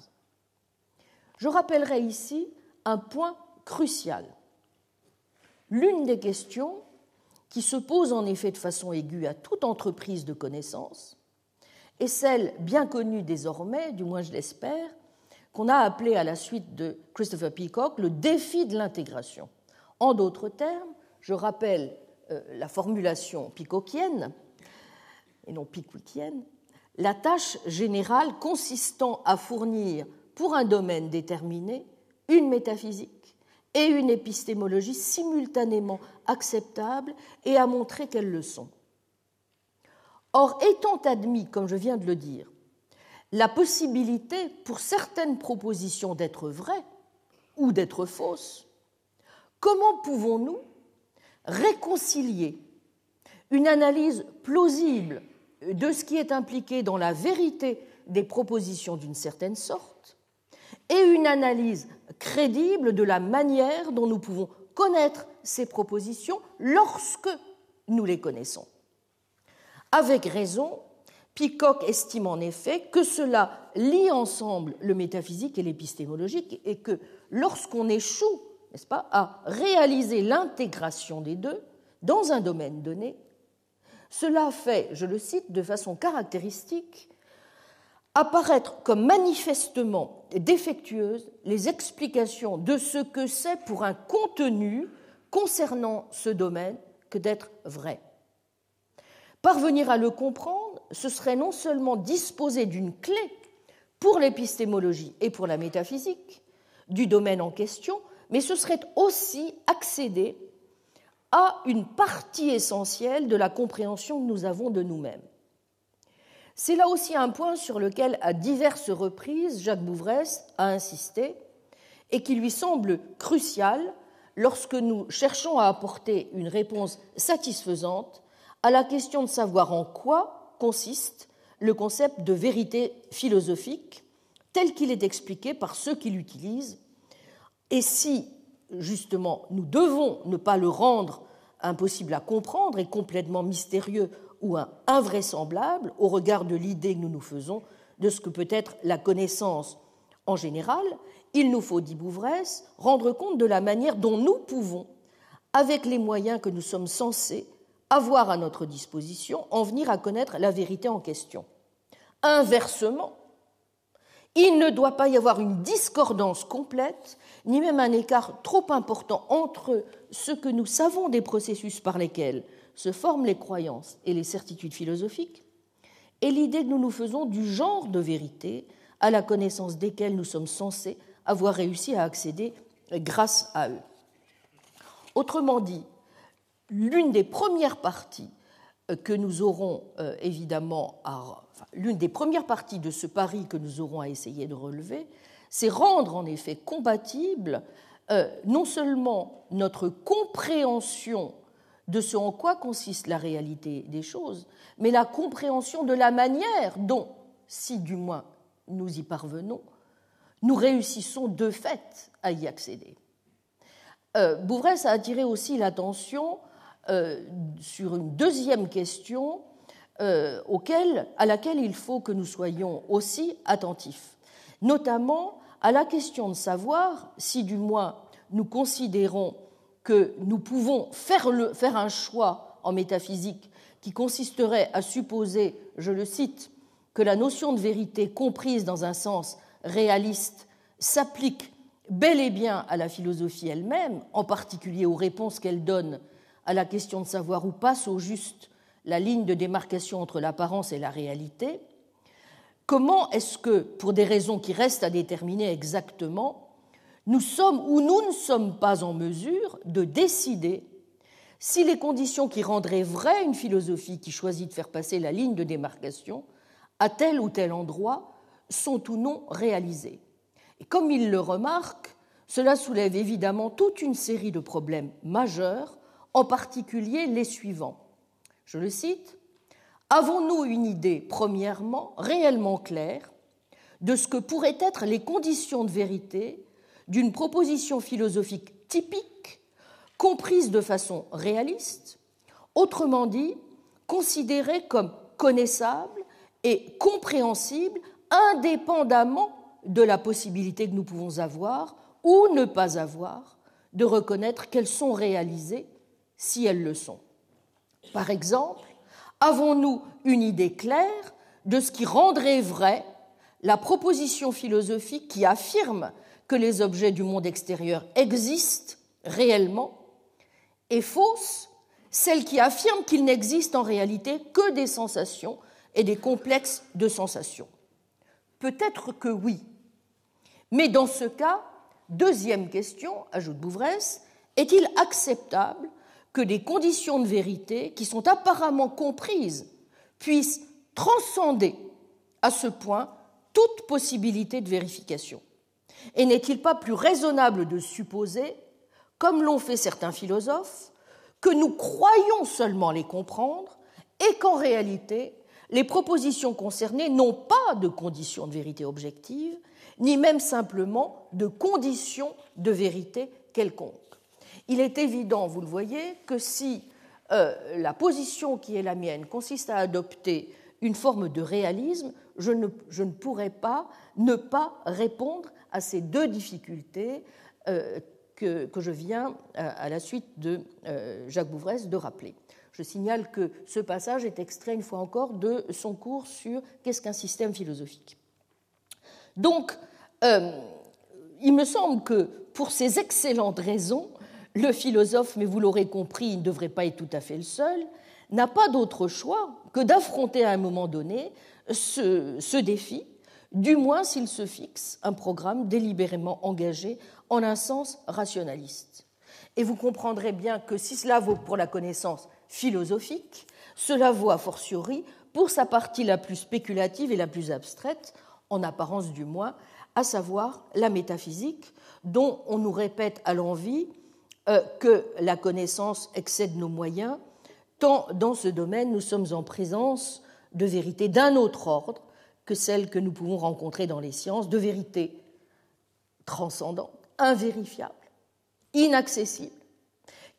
Je rappellerai ici un point crucial. L'une des questions qui se pose en effet de façon aiguë à toute entreprise de connaissance est celle bien connue désormais, du moins je l'espère, qu'on a appelée à la suite de Christopher Peacock le défi de l'intégration. En d'autres termes, je rappelle la formulation peacockienne, et non pickwickienne, la tâche générale consistant à fournir pour un domaine déterminé une métaphysique et une épistémologie simultanément acceptables et à montrer qu'elles le sont. Or, étant admis, comme je viens de le dire, la possibilité pour certaines propositions d'être vraies ou d'être fausses, comment pouvons-nous réconcilier une analyse plausible de ce qui est impliqué dans la vérité des propositions d'une certaine sorte et une analyse crédible de la manière dont nous pouvons connaître ces propositions lorsque nous les connaissons? Avec raison, Peacock estime en effet que cela lie ensemble le métaphysique et l'épistémologique et que lorsqu'on échoue, n'est-ce pas, à réaliser l'intégration des deux dans un domaine donné, cela fait, je le cite, de façon caractéristique, apparaître comme manifestement défectueuses les explications de ce que c'est pour un contenu concernant ce domaine que d'être vrai. Parvenir à le comprendre, ce serait non seulement disposer d'une clé pour l'épistémologie et pour la métaphysique du domaine en question, mais ce serait aussi accéder à une partie essentielle de la compréhension que nous avons de nous-mêmes. C'est là aussi un point sur lequel, à diverses reprises, Jacques Bouvresse a insisté et qui lui semble crucial lorsque nous cherchons à apporter une réponse satisfaisante à la question de savoir en quoi consiste le concept de vérité philosophique tel qu'il est expliqué par ceux qui l'utilisent, et si, justement, nous devons ne pas le rendre impossible à comprendre et complètement mystérieux ou invraisemblable au regard de l'idée que nous nous faisons de ce que peut être la connaissance en général, il nous faut, dit Bouvresse, rendre compte de la manière dont nous pouvons, avec les moyens que nous sommes censés avoir à notre disposition, en venir à connaître la vérité en question. Inversement, il ne doit pas y avoir une discordance complète, ni même un écart trop important entre ce que nous savons des processus par lesquels se forment les croyances et les certitudes philosophiques, et l'idée que nous nous faisons du genre de vérité à la connaissance desquelles nous sommes censés avoir réussi à accéder grâce à eux. Autrement dit, l'une des premières parties que nous aurons l'une des premières parties de ce pari que nous aurons à essayer de relever, c'est rendre en effet compatible non seulement notre compréhension de ce en quoi consiste la réalité des choses, mais la compréhension de la manière dont, si du moins nous y parvenons, nous réussissons de fait à y accéder. Bouvresse a attiré aussi l'attention sur une deuxième question à laquelle il faut que nous soyons aussi attentifs, notamment à la question de savoir si du moins nous considérons que nous pouvons faire un choix en métaphysique qui consisterait à supposer, je le cite, que la notion de vérité comprise dans un sens réaliste s'applique bel et bien à la philosophie elle-même, en particulier aux réponses qu'elle donne à la question de savoir où passe au juste la ligne de démarcation entre l'apparence et la réalité. Comment est-ce que, pour des raisons qui restent à déterminer exactement, nous sommes ou nous ne sommes pas en mesure de décider si les conditions qui rendraient vraie une philosophie qui choisit de faire passer la ligne de démarcation à tel ou tel endroit sont ou non réalisées. Et comme il le remarque, cela soulève évidemment toute une série de problèmes majeurs, en particulier les suivants. Je le cite, « Avons-nous une idée, premièrement, réellement claire de ce que pourraient être les conditions de vérité d'une proposition philosophique typique, comprise de façon réaliste, autrement dit, considérée comme connaissable et compréhensible indépendamment de la possibilité que nous pouvons avoir ou ne pas avoir de reconnaître qu'elles sont réalisées si elles le sont. Par exemple, avons-nous une idée claire de ce qui rendrait vraie la proposition philosophique qui affirme que les objets du monde extérieur existent réellement, et fausse celle qui affirme qu'il n'existe en réalité que des sensations et des complexes de sensations? Peut-être que oui, mais dans ce cas, Deuxième question, ajoute Bouvresse, est-il acceptable que des conditions de vérité qui sont apparemment comprises puissent transcender à ce point toute possibilité de vérification? Et n'est-il pas plus raisonnable de supposer, comme l'ont fait certains philosophes, que nous croyons seulement les comprendre et qu'en réalité, les propositions concernées n'ont pas de conditions de vérité objective, ni même simplement de conditions de vérité quelconque? Il est évident, vous le voyez, que si la position qui est la mienne consiste à adopter une forme de réalisme, je ne pourrais pas ne pas répondre à ces deux difficultés que je viens, à la suite de Jacques Bouvresse, de rappeler. Je signale que ce passage est extrait, une fois encore, de son cours sur « Qu'est-ce qu'un système philosophique ?» Donc, il me semble que, pour ces excellentes raisons, le philosophe, mais vous l'aurez compris, il ne devrait pas être tout à fait le seul, n'a pas d'autre choix que d'affronter à un moment donné ce défi, du moins s'il se fixe un programme délibérément engagé en un sens rationaliste. Et vous comprendrez bien que si cela vaut pour la connaissance philosophique, cela vaut a fortiori pour sa partie la plus spéculative et la plus abstraite, en apparence du moins, à savoir la métaphysique, dont on nous répète à l'envi que la connaissance excède nos moyens, tant dans ce domaine nous sommes en présence de vérités d'un autre ordre que celles que nous pouvons rencontrer dans les sciences, de vérités transcendantes, invérifiables, inaccessibles,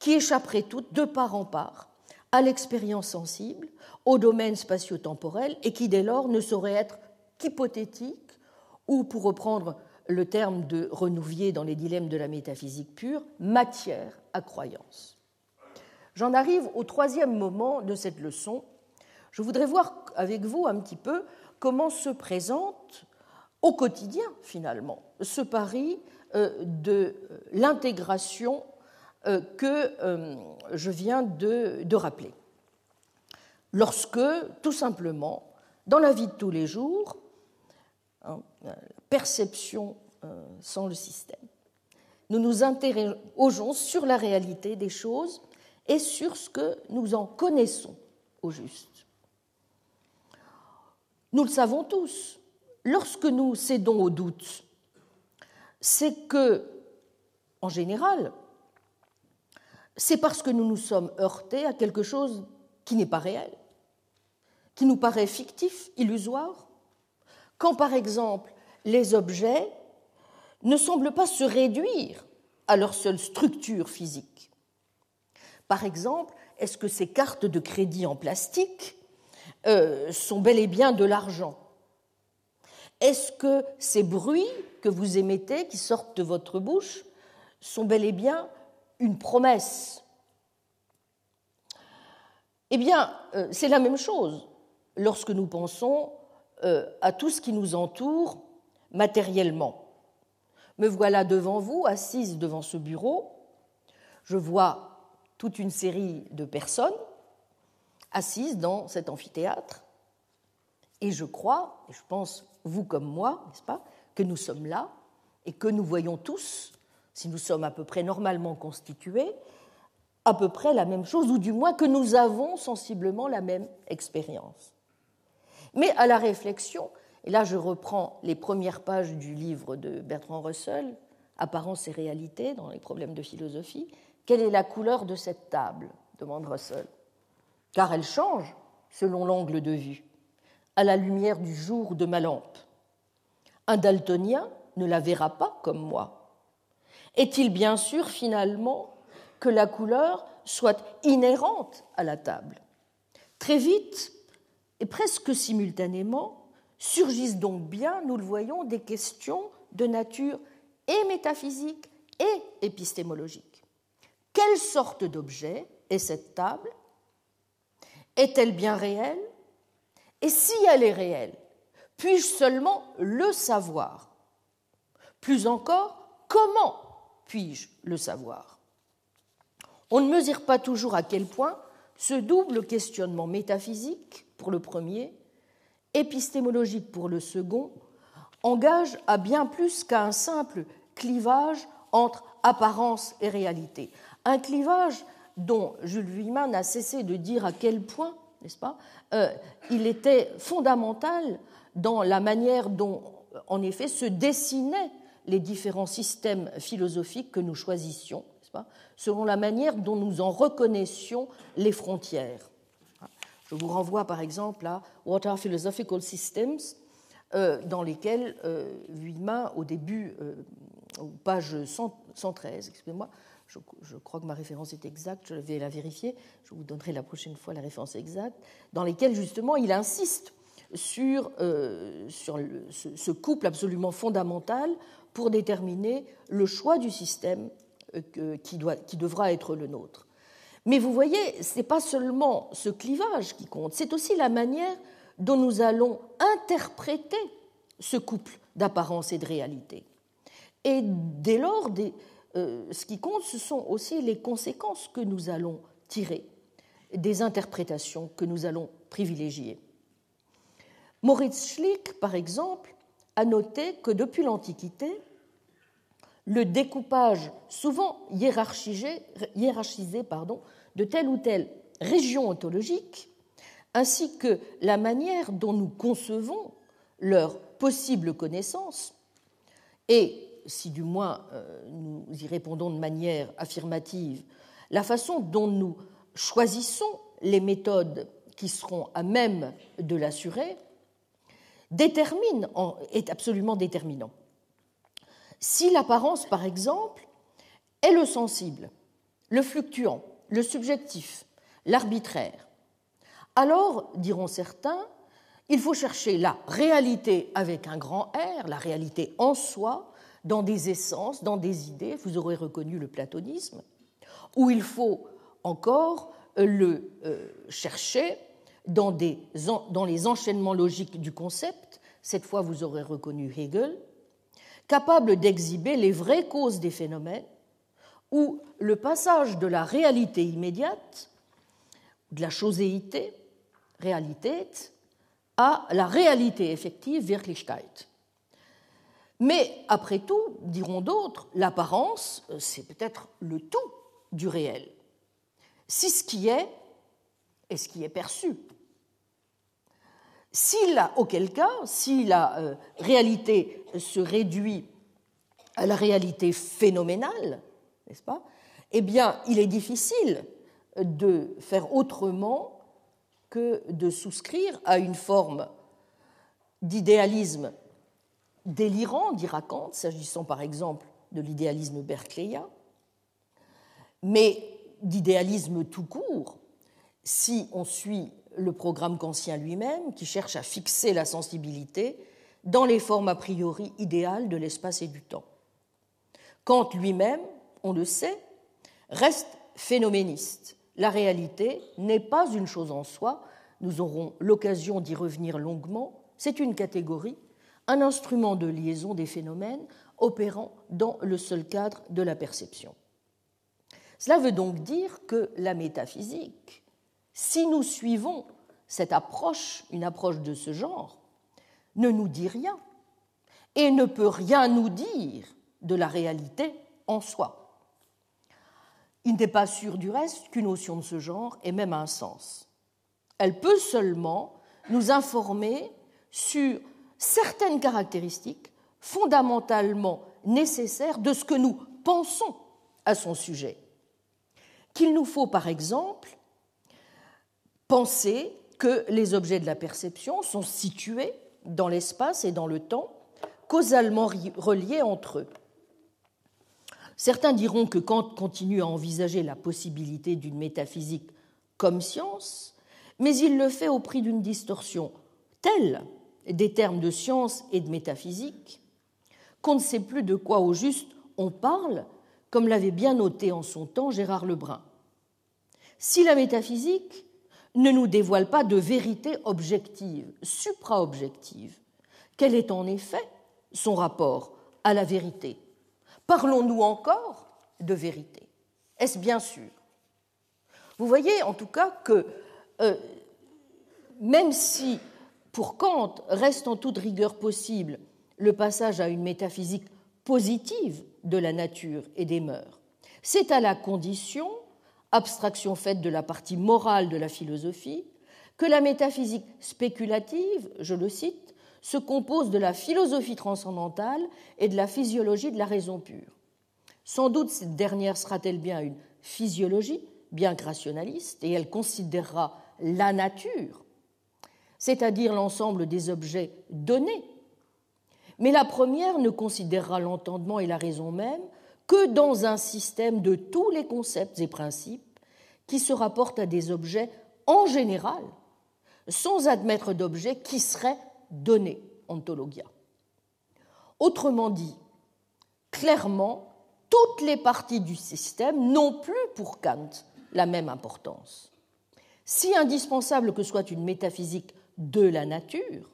qui échapperaient toutes, de part en part, à l'expérience sensible, au domaine spatio-temporel, et qui dès lors ne sauraient être qu'hypothétiques, ou, pour reprendre le terme de Renouvier dans les dilemmes de la métaphysique pure, matière à croyance. J'en arrive au troisième moment de cette leçon. Je voudrais voir avec vous un petit peu comment se présente au quotidien, finalement, ce pari de l'intégration que je viens de rappeler. Lorsque, tout simplement, dans la vie de tous les jours, la perception sans le système, nous nous interrogeons sur la réalité des choses et sur ce que nous en connaissons au juste. Nous le savons tous, lorsque nous cédons au doute, c'est que, en général, c'est parce que nous nous sommes heurtés à quelque chose qui n'est pas réel, qui nous paraît fictif, illusoire, quand, par exemple, les objets ne semblent pas se réduire à leur seule structure physique. Par exemple, est-ce que ces cartes de crédit en plastique sont bel et bien de l'argent? Est-ce que ces bruits que vous émettez, qui sortent de votre bouche, sont bel et bien une promesse? Eh bien, c'est la même chose lorsque nous pensons à tout ce qui nous entoure matériellement. Me voilà devant vous, assise devant ce bureau. Je vois toute une série de personnes assises dans cet amphithéâtre. Et je crois, et je pense, vous comme moi, n'est-ce pas, que nous sommes là et que nous voyons tous, si nous sommes à peu près normalement constitués, à peu près la même chose, ou du moins que nous avons sensiblement la même expérience. Mais à la réflexion, et là je reprends les premières pages du livre de Bertrand Russell, Apparence et réalité dans les problèmes de philosophie, quelle est la couleur de cette table, demande Russell, car elle change selon l'angle de vue, à la lumière du jour de ma lampe. Un daltonien ne la verra pas comme moi. Est-il bien sûr finalement que la couleur soit inhérente à la table? Très vite, et presque simultanément, surgissent donc bien, nous le voyons, des questions de nature et métaphysique et épistémologique. Quelle sorte d'objet est cette table? Est-elle bien réelle? Et si elle est réelle, puis-je seulement le savoir? Plus encore, comment puis-je le savoir? On ne mesure pas toujours à quel point ce double questionnement métaphysique, pour le premier, épistémologique pour le second, engage à bien plus qu'à un simple clivage entre apparence et réalité. Un clivage dont Jules Vuillemin n'a cessé de dire à quel point, n'est-ce pas, il était fondamental dans la manière dont, en effet, se dessinaient les différents systèmes philosophiques que nous choisissions, n'est-ce pas, selon la manière dont nous en reconnaissions les frontières. Je vous renvoie par exemple à What are Philosophical Systems, dans lesquels Vuillemin, au début, page 113, excusez-moi, je crois que ma référence est exacte, je vais la vérifier, je vous donnerai la prochaine fois la référence exacte, dans lesquels justement il insiste sur ce couple absolument fondamental pour déterminer le choix du système qui devra être le nôtre. Mais vous voyez, ce n'est pas seulement ce clivage qui compte, c'est aussi la manière dont nous allons interpréter ce couple d'apparence et de réalité. Et dès lors, ce qui compte, ce sont aussi les conséquences que nous allons tirer des interprétations que nous allons privilégier. Moritz Schlick, par exemple, a noté que depuis l'Antiquité, le découpage souvent hiérarchisé de telle ou telle région ontologique, ainsi que la manière dont nous concevons leur possible connaissance, et si du moins nous y répondons de manière affirmative, la façon dont nous choisissons les méthodes qui seront à même de l'assurer, est absolument déterminant. Si l'apparence, par exemple, est le sensible, le fluctuant, le subjectif, l'arbitraire, alors, diront certains, il faut chercher la réalité avec un grand R, la réalité en soi, dans des essences, dans des idées, vous aurez reconnu le platonisme, ou il faut encore le chercher dans les enchaînements logiques du concept, cette fois vous aurez reconnu Hegel, capable d'exhiber les vraies causes des phénomènes, ou le passage de la réalité immédiate, de la choséité, Realität, à la réalité effective, Wirklichkeit. Mais après tout, diront d'autres, l'apparence, c'est peut-être le tout du réel. Si ce qui est ce qui est perçu. Auquel cas, si la réalité se réduit à la réalité phénoménale, n'est-ce pas, eh bien, il est difficile de faire autrement que de souscrire à une forme d'idéalisme délirant, dira Kant, s'agissant par exemple de l'idéalisme berkeleyien, mais d'idéalisme tout court, si on suit le programme kantien lui-même, qui cherche à fixer la sensibilité dans les formes a priori idéales de l'espace et du temps. Kant lui-même, on le sait, reste phénoméniste. La réalité n'est pas une chose en soi, nous aurons l'occasion d'y revenir longuement, c'est une catégorie, un instrument de liaison des phénomènes opérant dans le seul cadre de la perception. Cela veut donc dire que la métaphysique, si nous suivons cette approche, une approche de ce genre, ne nous dit rien et ne peut rien nous dire de la réalité en soi. Il n'est pas sûr du reste qu'une notion de ce genre ait même un sens. Elle peut seulement nous informer sur certaines caractéristiques fondamentalement nécessaires de ce que nous pensons à son sujet. Qu'il nous faut, par exemple, penser que les objets de la perception sont situés dans l'espace et dans le temps, causalement reliés entre eux. Certains diront que Kant continue à envisager la possibilité d'une métaphysique comme science, mais il le fait au prix d'une distorsion telle des termes de science et de métaphysique qu'on ne sait plus de quoi au juste on parle, comme l'avait bien noté en son temps Gérard Lebrun. Si la métaphysique ne nous dévoile pas de vérité objective, supra-objective, quel est en effet son rapport à la vérité ? Parlons-nous encore de vérité? Est-ce bien sûr? Vous voyez en tout cas que même si pour Kant reste en toute rigueur possible le passage à une métaphysique positive de la nature et des mœurs. C'est à la condition, abstraction faite de la partie morale de la philosophie, que la métaphysique spéculative, je le cite, se compose de la philosophie transcendantale et de la physiologie de la raison pure. Sans doute cette dernière sera-t-elle bien une physiologie, bien que rationaliste, et elle considérera la nature, c'est-à-dire l'ensemble des objets donnés. Mais la première ne considérera l'entendement et la raison même que dans un système de tous les concepts et principes qui se rapportent à des objets en général, sans admettre d'objets qui seraient donnés, ontologia. Autrement dit, clairement, toutes les parties du système n'ont plus pour Kant la même importance. Si indispensable que soit une métaphysique de la nature,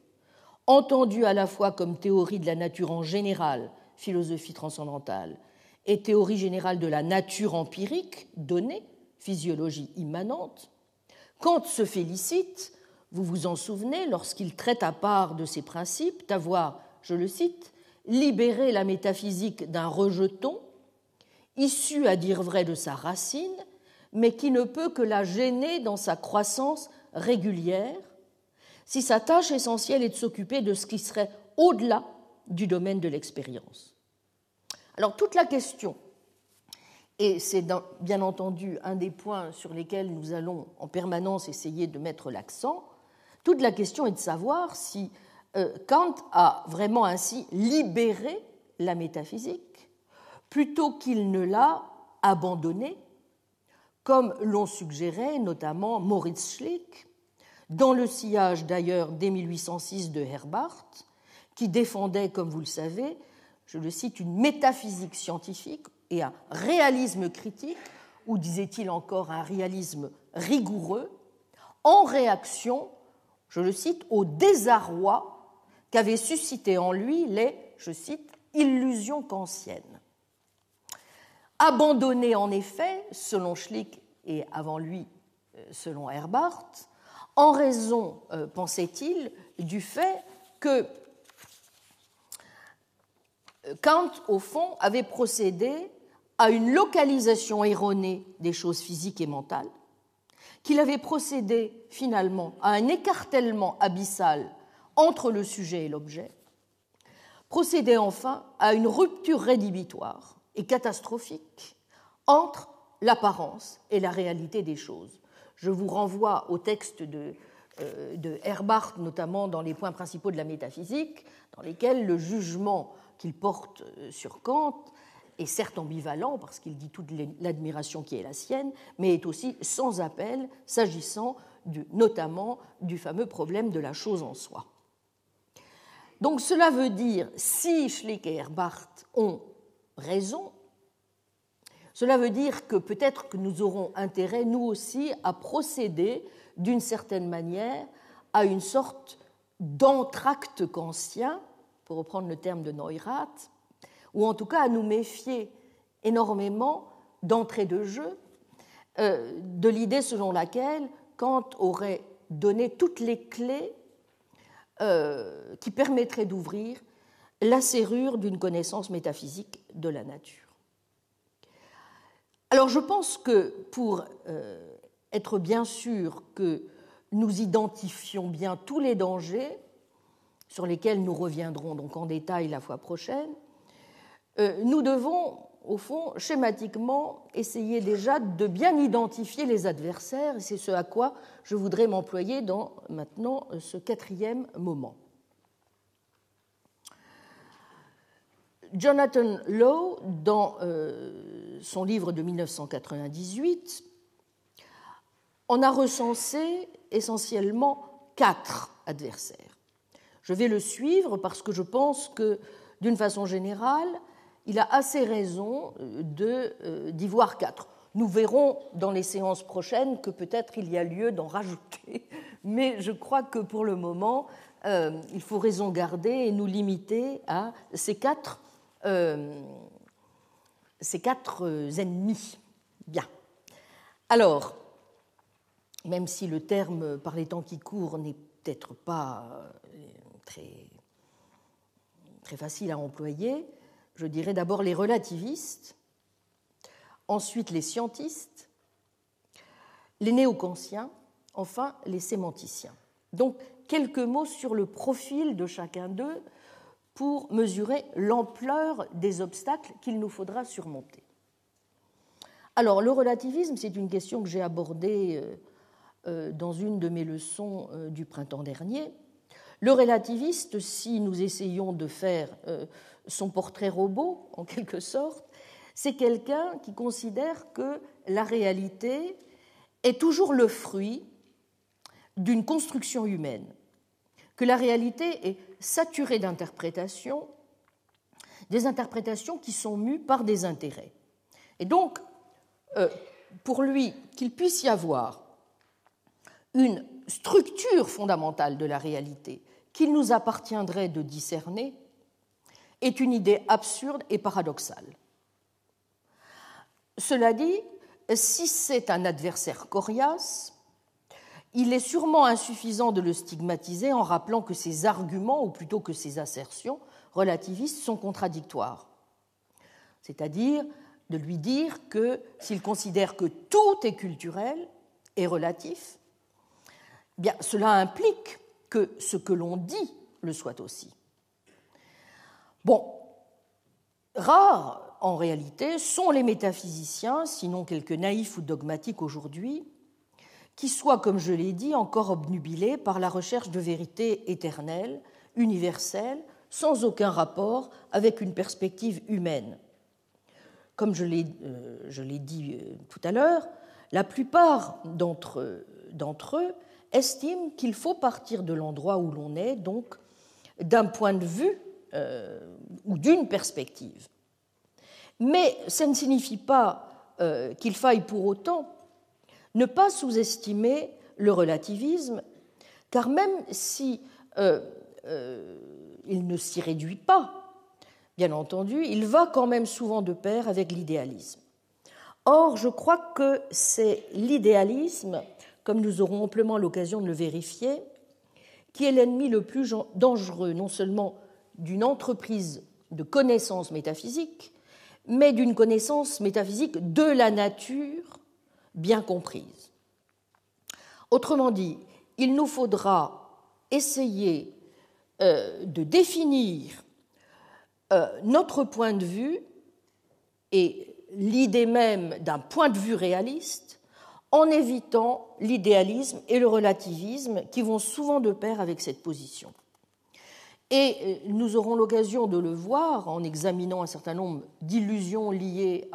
entendue à la fois comme théorie de la nature en général, philosophie transcendantale, et théorie générale de la nature empirique, donnée, physiologie immanente, Kant se félicite, vous vous en souvenez, lorsqu'il traite à part de ces principes, d'avoir, je le cite, libéré la métaphysique d'un rejeton, issu à dire vrai de sa racine, mais qui ne peut que la gêner dans sa croissance régulière, si sa tâche essentielle est de s'occuper de ce qui serait au-delà du domaine de l'expérience. Alors toute la question, et c'est bien entendu un des points sur lesquels nous allons en permanence essayer de mettre l'accent, toute la question est de savoir si Kant a vraiment ainsi libéré la métaphysique plutôt qu'il ne l'a abandonnée, comme l'ont suggéré notamment Moritz Schlick, dans le sillage d'ailleurs dès 1806 de Herbart, qui défendait, comme vous le savez, je le cite, une métaphysique scientifique et un réalisme critique, ou disait-il encore un réalisme rigoureux, en réaction, je le cite, au désarroi qu'avaient suscité en lui les, je cite, illusions kantiennes. Abandonné en effet, selon Schlick et avant lui, selon Herbart, en raison, pensait-il, du fait que Kant, au fond, avait procédé à une localisation erronée des choses physiques et mentales, qu'il avait procédé finalement à un écartèlement abyssal entre le sujet et l'objet, procédait enfin à une rupture rédhibitoire et catastrophique entre l'apparence et la réalité des choses. Je vous renvoie au texte de Herbart, notamment dans les points principaux de la métaphysique, dans lesquels le jugement qu'il porte sur Kant est certes ambivalent, parce qu'il dit toute l'admiration qui est la sienne, mais est aussi sans appel, s'agissant notamment du fameux problème de la chose en soi. Donc cela veut dire, si Schlick et Herbart ont raison, cela veut dire que peut-être que nous aurons intérêt, nous aussi, à procéder d'une certaine manière à une sorte d'entracte kantien, pour reprendre le terme de Neurath, ou en tout cas à nous méfier énormément d'entrée de jeu de l'idée selon laquelle Kant aurait donné toutes les clés qui permettraient d'ouvrir la serrure d'une connaissance métaphysique de la nature. Alors je pense que pour être bien sûr que nous identifions bien tous les dangers sur lesquels nous reviendrons donc en détail la fois prochaine, nous devons, au fond, schématiquement, essayer déjà de bien identifier les adversaires, et c'est ce à quoi je voudrais m'employer dans maintenant ce quatrième moment. Jonathan Lowe, dans son livre de 1998, en a recensé essentiellement 4 adversaires. Je vais le suivre parce que je pense que, d'une façon générale, il a assez raison d'y voir 4. Nous verrons dans les séances prochaines que peut-être il y a lieu d'en rajouter, mais je crois que pour le moment, il faut raison garder et nous limiter à ces quatre ennemis. Bien. Alors, même si le terme par les temps qui courent n'est peut-être pas très facile à employer, je dirais d'abord les relativistes, ensuite les scientistes, les néo-kantiens, enfin les sémanticiens. Donc, quelques mots sur le profil de chacun d'eux pour mesurer l'ampleur des obstacles qu'il nous faudra surmonter. Alors, le relativisme, c'est une question que j'ai abordée dans une de mes leçons du printemps dernier. Le relativiste, si nous essayons de faire son portrait robot, en quelque sorte, c'est quelqu'un qui considère que la réalité est toujours le fruit d'une construction humaine, que la réalité est saturée d'interprétations, des interprétations qui sont mues par des intérêts. Et donc, pour lui, qu'il puisse y avoir une structure fondamentale de la réalité qu'il nous appartiendrait de discerner est une idée absurde et paradoxale. Cela dit, si c'est un adversaire coriace, il est sûrement insuffisant de le stigmatiser en rappelant que ses arguments, ou plutôt que ses assertions relativistes, sont contradictoires. C'est-à-dire de lui dire que s'il considère que tout est culturel et relatif, bien, cela implique que ce que l'on dit le soit aussi. Bon, rares en réalité sont les métaphysiciens, sinon quelques naïfs ou dogmatiques aujourd'hui, qui soient, comme je l'ai dit, encore obnubilés par la recherche de vérité éternelle, universelle, sans aucun rapport avec une perspective humaine. Comme je l'ai dit tout à l'heure, la plupart d'entre eux estiment qu'il faut partir de l'endroit où l'on est, donc d'un point de vue ou d'une perspective. Mais ça ne signifie pas qu'il faille pour autant ne pas sous-estimer le relativisme, car même si il ne s'y réduit pas, bien entendu, il va quand même souvent de pair avec l'idéalisme. Or, je crois que c'est l'idéalisme, comme nous aurons amplement l'occasion de le vérifier, qui est l'ennemi le plus dangereux, non seulement d'une entreprise de connaissance métaphysique, mais d'une connaissance métaphysique de la nature bien comprise. Autrement dit, il nous faudra essayer de définir notre point de vue et l'idée même d'un point de vue réaliste en évitant l'idéalisme et le relativisme qui vont souvent de pair avec cette position. Et nous aurons l'occasion de le voir en examinant un certain nombre d'illusions liées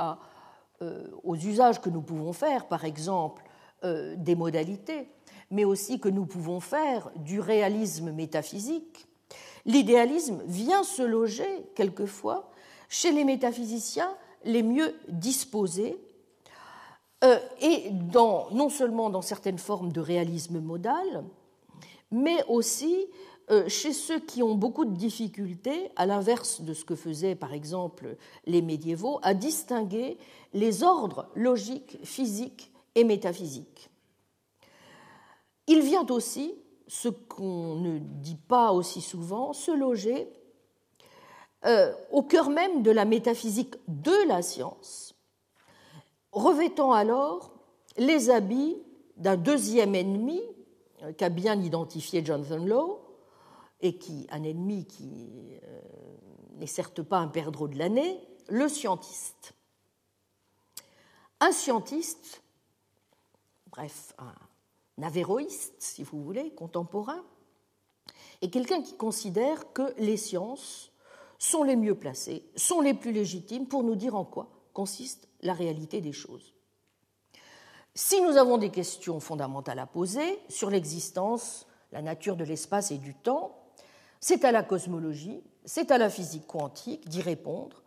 aux usages que nous pouvons faire, par exemple des modalités, mais aussi que nous pouvons faire du réalisme métaphysique. L'idéalisme vient se loger quelquefois chez les métaphysiciens les mieux disposés et non seulement dans certaines formes de réalisme modal, mais aussi chez ceux qui ont beaucoup de difficultés, à l'inverse de ce que faisaient par exemple les médiévaux, à distinguer les ordres logiques, physiques et métaphysiques. Il vient aussi, ce qu'on ne dit pas aussi souvent, se loger au cœur même de la métaphysique de la science, revêtant alors les habits d'un deuxième ennemi qu'a bien identifié Jonathan Law, et un ennemi qui n'est certes pas un perdreau de l'année, le scientiste. Un scientiste, bref, un avéroïste, si vous voulez, contemporain, est quelqu'un qui considère que les sciences sont les mieux placées, sont les plus légitimes pour nous dire en quoi consiste la réalité des choses. Si nous avons des questions fondamentales à poser sur l'existence, la nature de l'espace et du temps, c'est à la cosmologie, c'est à la physique quantique d'y répondre,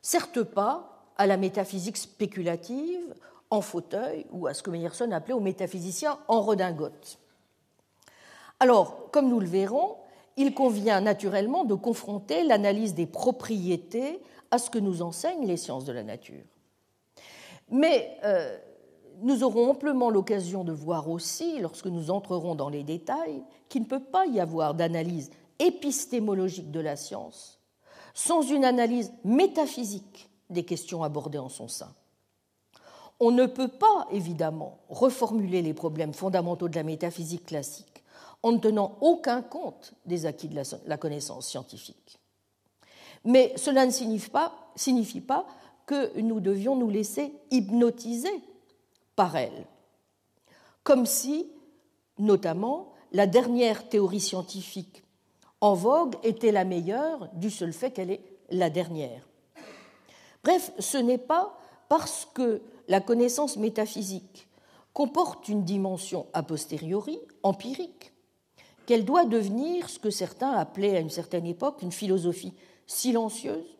certes pas à la métaphysique spéculative en fauteuil ou à ce que Meyerson appelait aux métaphysiciens en redingote. Alors, comme nous le verrons, il convient naturellement de confronter l'analyse des propriétés à ce que nous enseignent les sciences de la nature. Mais nous aurons amplement l'occasion de voir aussi, lorsque nous entrerons dans les détails, qu'il ne peut pas y avoir d'analyse épistémologique de la science sans une analyse métaphysique des questions abordées en son sein. On ne peut pas, évidemment, reformuler les problèmes fondamentaux de la métaphysique classique en ne tenant aucun compte des acquis de la connaissance scientifique. Mais cela ne signifie pas que nous devions nous laisser hypnotiser par elle, comme si, notamment, la dernière théorie scientifique en vogue était la meilleure du seul fait qu'elle est la dernière. Bref, ce n'est pas parce que la connaissance métaphysique comporte une dimension a posteriori, empirique, qu'elle doit devenir ce que certains appelaient à une certaine époque une philosophie silencieuse,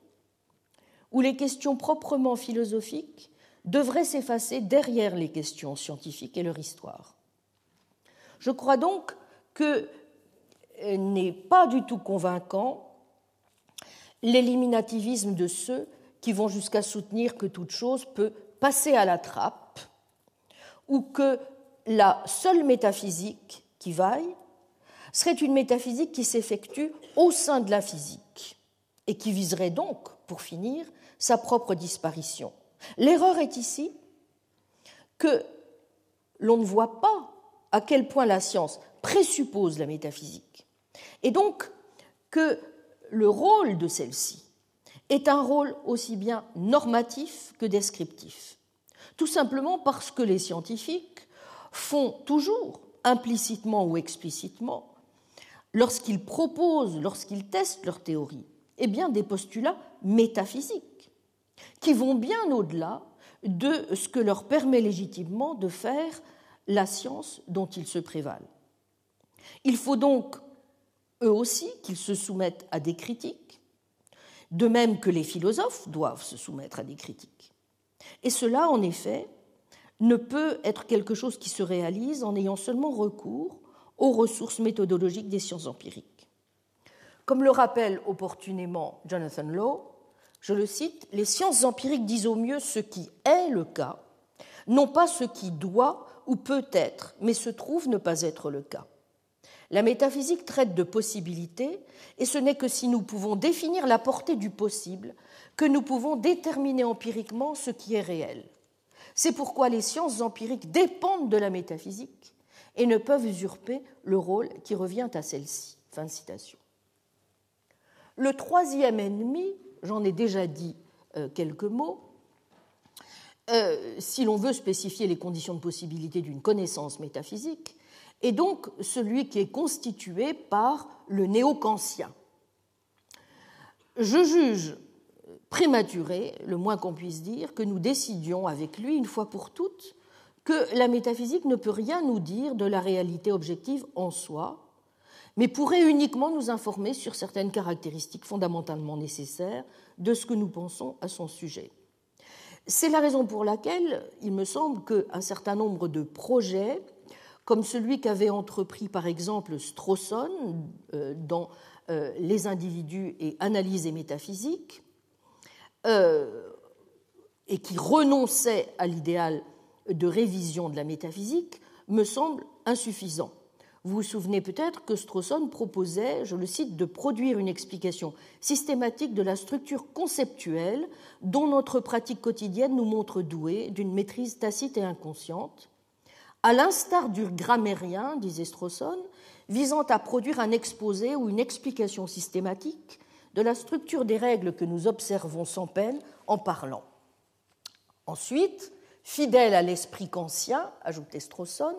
où les questions proprement philosophiques devraient s'effacer derrière les questions scientifiques et leur histoire. Je crois donc que n'est pas du tout convaincant l'éliminativisme de ceux qui vont jusqu'à soutenir que toute chose peut passer à la trappe ou que la seule métaphysique qui vaille serait une métaphysique qui s'effectue au sein de la physique et qui viserait donc, pour finir, sa propre disparition. L'erreur est ici que l'on ne voit pas à quel point la science présuppose la métaphysique et donc que le rôle de celle-ci est un rôle aussi bien normatif que descriptif, tout simplement parce que les scientifiques font toujours, implicitement ou explicitement, lorsqu'ils proposent, lorsqu'ils testent leur théorie, eh bien des postulats métaphysiques qui vont bien au-delà de ce que leur permet légitimement de faire la science dont ils se prévalent. Il faut donc, eux aussi, qu'ils se soumettent à des critiques, de même que les philosophes doivent se soumettre à des critiques. Et cela, en effet, ne peut être quelque chose qui se réalise en ayant seulement recours aux ressources méthodologiques des sciences empiriques. Comme le rappelle opportunément Jonathan Law, je le cite, « Les sciences empiriques disent au mieux ce qui est le cas, non pas ce qui doit ou peut être, mais se trouve ne pas être le cas. La métaphysique traite de possibilités, et ce n'est que si nous pouvons définir la portée du possible que nous pouvons déterminer empiriquement ce qui est réel. C'est pourquoi les sciences empiriques dépendent de la métaphysique et ne peuvent usurper le rôle qui revient à celle-ci. » Fin de citation. Le troisième ennemi, j'en ai déjà dit quelques mots, si l'on veut spécifier les conditions de possibilité d'une connaissance métaphysique, est donc celui qui est constitué par le néo-kantien. Je juge prématuré, le moins qu'on puisse dire, que nous décidions avec lui, une fois pour toutes, que la métaphysique ne peut rien nous dire de la réalité objective en soi, mais pourrait uniquement nous informer sur certaines caractéristiques fondamentalement nécessaires de ce que nous pensons à son sujet. C'est la raison pour laquelle il me semble qu'un certain nombre de projets, comme celui qu'avait entrepris par exemple Strawson dans Les individus et analyse et métaphysique, et qui renonçait à l'idéal de révision de la métaphysique, me semble insuffisant. Vous vous souvenez peut-être que Strawson proposait, je le cite, de produire une explication systématique de la structure conceptuelle dont notre pratique quotidienne nous montre douée d'une maîtrise tacite et inconsciente, à l'instar du grammairien, disait Strawson, visant à produire un exposé ou une explication systématique de la structure des règles que nous observons sans peine en parlant. Ensuite, fidèle à l'esprit kantien, ajoutait Strawson,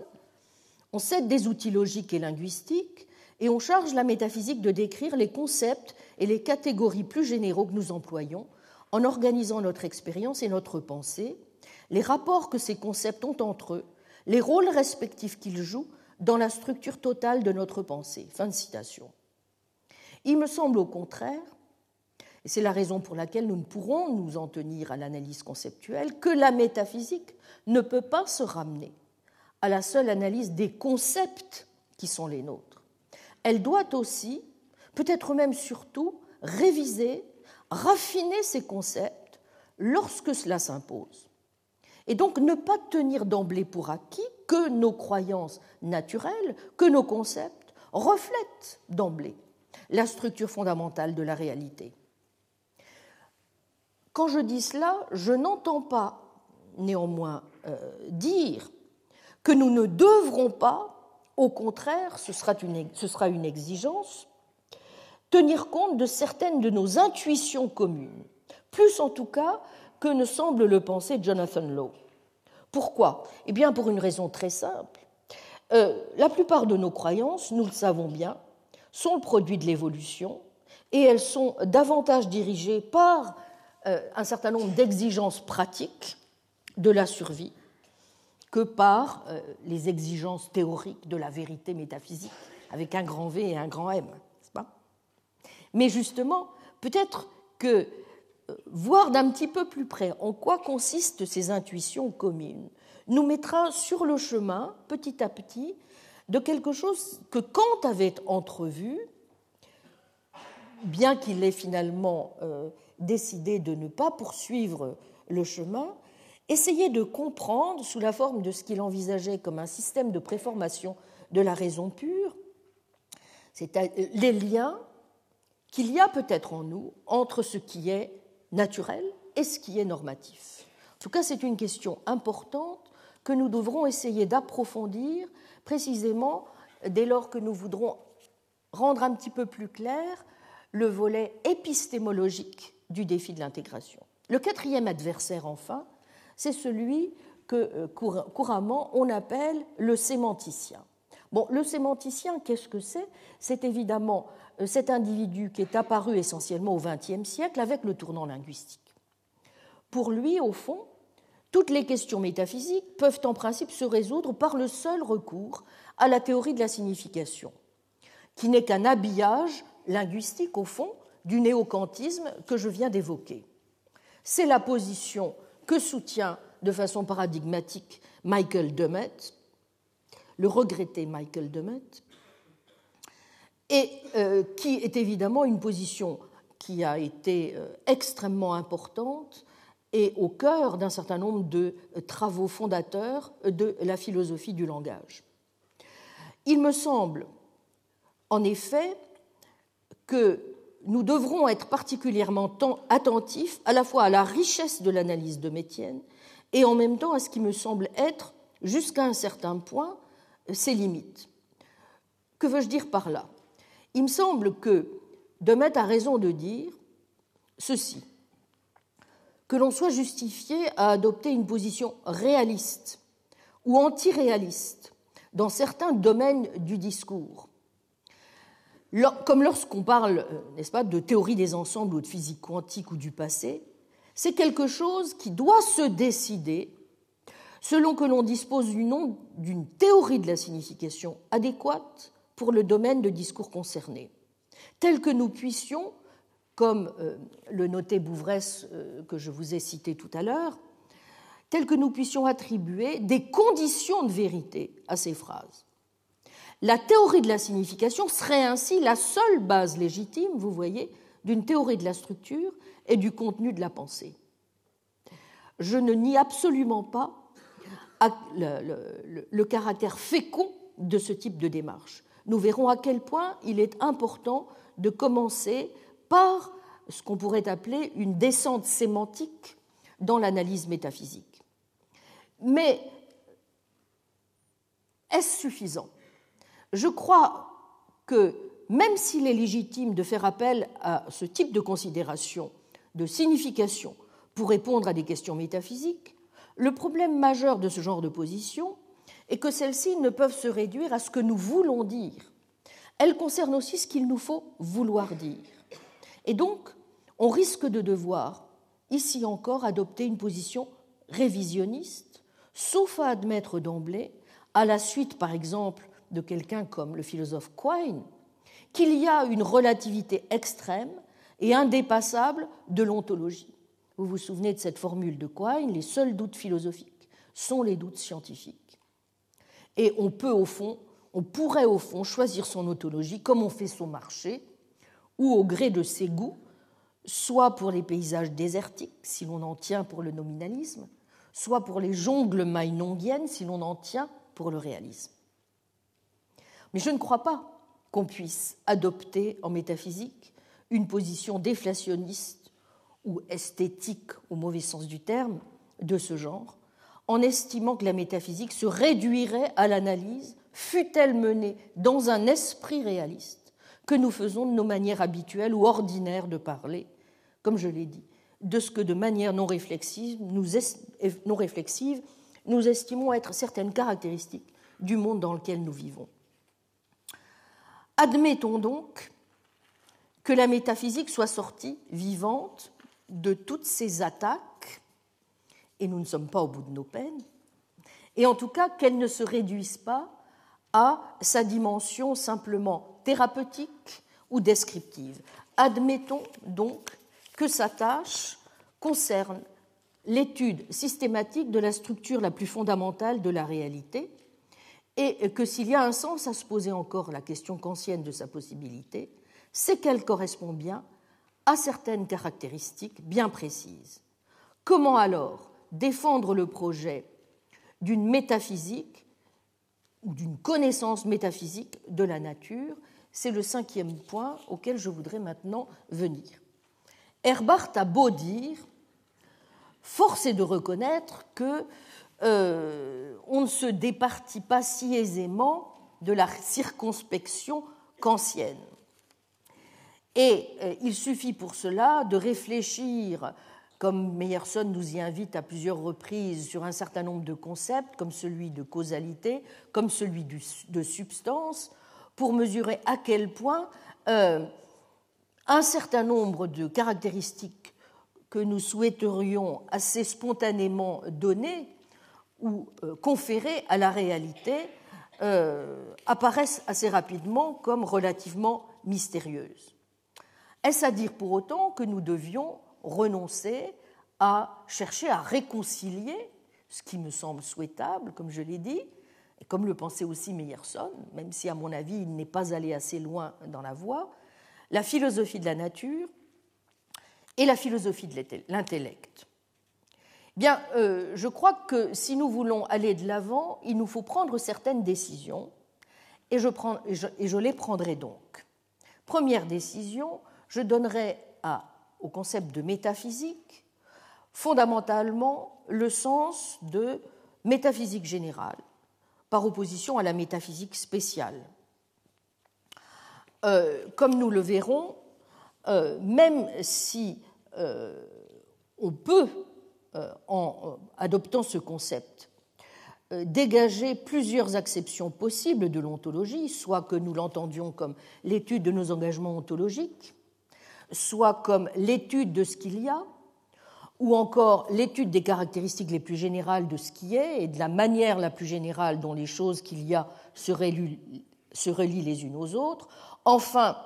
on cède des outils logiques et linguistiques et on charge la métaphysique de décrire les concepts et les catégories plus généraux que nous employons en organisant notre expérience et notre pensée, les rapports que ces concepts ont entre eux, les rôles respectifs qu'ils jouent dans la structure totale de notre pensée. Fin de citation. Il me semble au contraire, et c'est la raison pour laquelle nous ne pourrons nous en tenir à l'analyse conceptuelle, que la métaphysique ne peut pas se ramener à la seule analyse des concepts qui sont les nôtres. Elle doit aussi, peut-être même surtout, réviser, raffiner ces concepts lorsque cela s'impose. Et donc ne pas tenir d'emblée pour acquis que nos croyances naturelles, que nos concepts reflètent d'emblée la structure fondamentale de la réalité. Quand je dis cela, je n'entends pas néanmoins dire que nous ne devrons pas, au contraire, ce sera une exigence, tenir compte de certaines de nos intuitions communes, plus en tout cas que ne semble le penser Jonathan Law. Pourquoi ? Eh bien, pour une raison très simple. La plupart de nos croyances, nous le savons bien, sont le produit de l'évolution et elles sont davantage dirigées par un certain nombre d'exigences pratiques de la survie que par les exigences théoriques de la vérité métaphysique avec un grand V et un grand M, n'est-ce pas ? Mais justement, peut-être que voir d'un petit peu plus près en quoi consistent ces intuitions communes nous mettra sur le chemin, petit à petit, de quelque chose que Kant avait entrevu, bien qu'il ait finalement décidé de ne pas poursuivre le chemin, essayer de comprendre, sous la forme de ce qu'il envisageait comme un système de préformation de la raison pure, les liens qu'il y a peut-être en nous entre ce qui est naturel et ce qui est normatif. En tout cas, c'est une question importante que nous devrons essayer d'approfondir précisément dès lors que nous voudrons rendre un petit peu plus clair le volet épistémologique du défi de l'intégration. Le quatrième adversaire, enfin, c'est celui que couramment on appelle le sémanticien. Bon, le sémanticien, qu'est-ce que c'est ? C'est évidemment cet individu qui est apparu essentiellement au XXe siècle avec le tournant linguistique. Pour lui, au fond, toutes les questions métaphysiques peuvent en principe se résoudre par le seul recours à la théorie de la signification, qui n'est qu'un habillage linguistique, au fond, du néo-kantisme que je viens d'évoquer. C'est la position que soutient de façon paradigmatique Michael Dummett, le regretté Michael Dummett, et qui est évidemment une position qui a été extrêmement importante et au cœur d'un certain nombre de travaux fondateurs de la philosophie du langage. Il me semble, en effet, que nous devrons être particulièrement attentifs à la fois à la richesse de l'analyse de Metienne et en même temps à ce qui me semble être, jusqu'à un certain point, ses limites. Que veux-je dire par là ? Il me semble que Dummett a raison de dire ceci, que l'on soit justifié à adopter une position réaliste ou antiréaliste dans certains domaines du discours, comme lorsqu'on parle, n'est-ce pas, de théorie des ensembles ou de physique quantique ou du passé, c'est quelque chose qui doit se décider selon que l'on dispose du nom d'une théorie de la signification adéquate pour le domaine de discours concerné, tel que nous puissions, comme le notait Bouvresse que je vous ai cité tout à l'heure, tel que nous puissions attribuer des conditions de vérité à ces phrases. La théorie de la signification serait ainsi la seule base légitime, vous voyez, d'une théorie de la structure et du contenu de la pensée. Je ne nie absolument pas le caractère fécond de ce type de démarche. Nous verrons à quel point il est important de commencer par ce qu'on pourrait appeler une descente sémantique dans l'analyse métaphysique. Mais est-ce suffisant ? Je crois que même s'il est légitime de faire appel à ce type de considération, de signification, pour répondre à des questions métaphysiques, le problème majeur de ce genre de position est que celles-ci ne peuvent se réduire à ce que nous voulons dire. Elles concernent aussi ce qu'il nous faut vouloir dire. Et donc, on risque de devoir, ici encore, adopter une position révisionniste, sauf à admettre d'emblée, à la suite, par exemple, de quelqu'un comme le philosophe Quine, qu'il y a une relativité extrême et indépassable de l'ontologie. Vous vous souvenez de cette formule de Quine, les seuls doutes philosophiques sont les doutes scientifiques. Et on pourrait au fond choisir son ontologie comme on fait son marché, ou au gré de ses goûts, soit pour les paysages désertiques, si l'on en tient pour le nominalisme, soit pour les jungles maïnongiennes, si l'on en tient pour le réalisme. Mais je ne crois pas qu'on puisse adopter en métaphysique une position déflationniste ou esthétique au mauvais sens du terme, de ce genre, en estimant que la métaphysique se réduirait à l'analyse, fût-elle menée dans un esprit réaliste, que nous faisons de nos manières habituelles ou ordinaires de parler, comme je l'ai dit, de ce que de manière non réflexive, nous estimons être certaines caractéristiques du monde dans lequel nous vivons. Admettons donc que la métaphysique soit sortie vivante de toutes ces attaques, et nous ne sommes pas au bout de nos peines, et en tout cas qu'elle ne se réduise pas à sa dimension simplement thérapeutique ou descriptive. Admettons donc que sa tâche concerne l'étude systématique de la structure la plus fondamentale de la réalité, et que s'il y a un sens à se poser encore la question kantienne de sa possibilité, c'est qu'elle correspond bien à certaines caractéristiques bien précises. Comment alors défendre le projet d'une métaphysique ou d'une connaissance métaphysique de la nature? C'est le 5e point auquel je voudrais maintenant venir. Herbart a beau dire, force est de reconnaître que on ne se départit pas si aisément de la circonspection kantienne. Et il suffit pour cela de réfléchir, comme Meyerson nous y invite à plusieurs reprises, sur un certain nombre de concepts, comme celui de causalité, comme celui de substance, pour mesurer à quel point un certain nombre de caractéristiques que nous souhaiterions assez spontanément donner ou conférer à la réalité apparaissent assez rapidement comme relativement mystérieuses. Est-ce à dire pour autant que nous devions renoncer à chercher à réconcilier, ce qui me semble souhaitable, comme je l'ai dit, et comme le pensait aussi Meyerson, même si à mon avis il n'est pas allé assez loin dans la voie, la philosophie de la nature et la philosophie de l'intellect? Bien, je crois que si nous voulons aller de l'avant, il nous faut prendre certaines décisions, et je les prendrai donc. Première décision, je donnerai au concept de métaphysique fondamentalement le sens de métaphysique générale, par opposition à la métaphysique spéciale. Comme nous le verrons, même si on peut, en adoptant ce concept, dégager plusieurs acceptions possibles de l'ontologie, soit que nous l'entendions comme l'étude de nos engagements ontologiques, soit comme l'étude de ce qu'il y a, ou encore l'étude des caractéristiques les plus générales de ce qui est et de la manière la plus générale dont les choses qu'il y a se relient les unes aux autres. Enfin,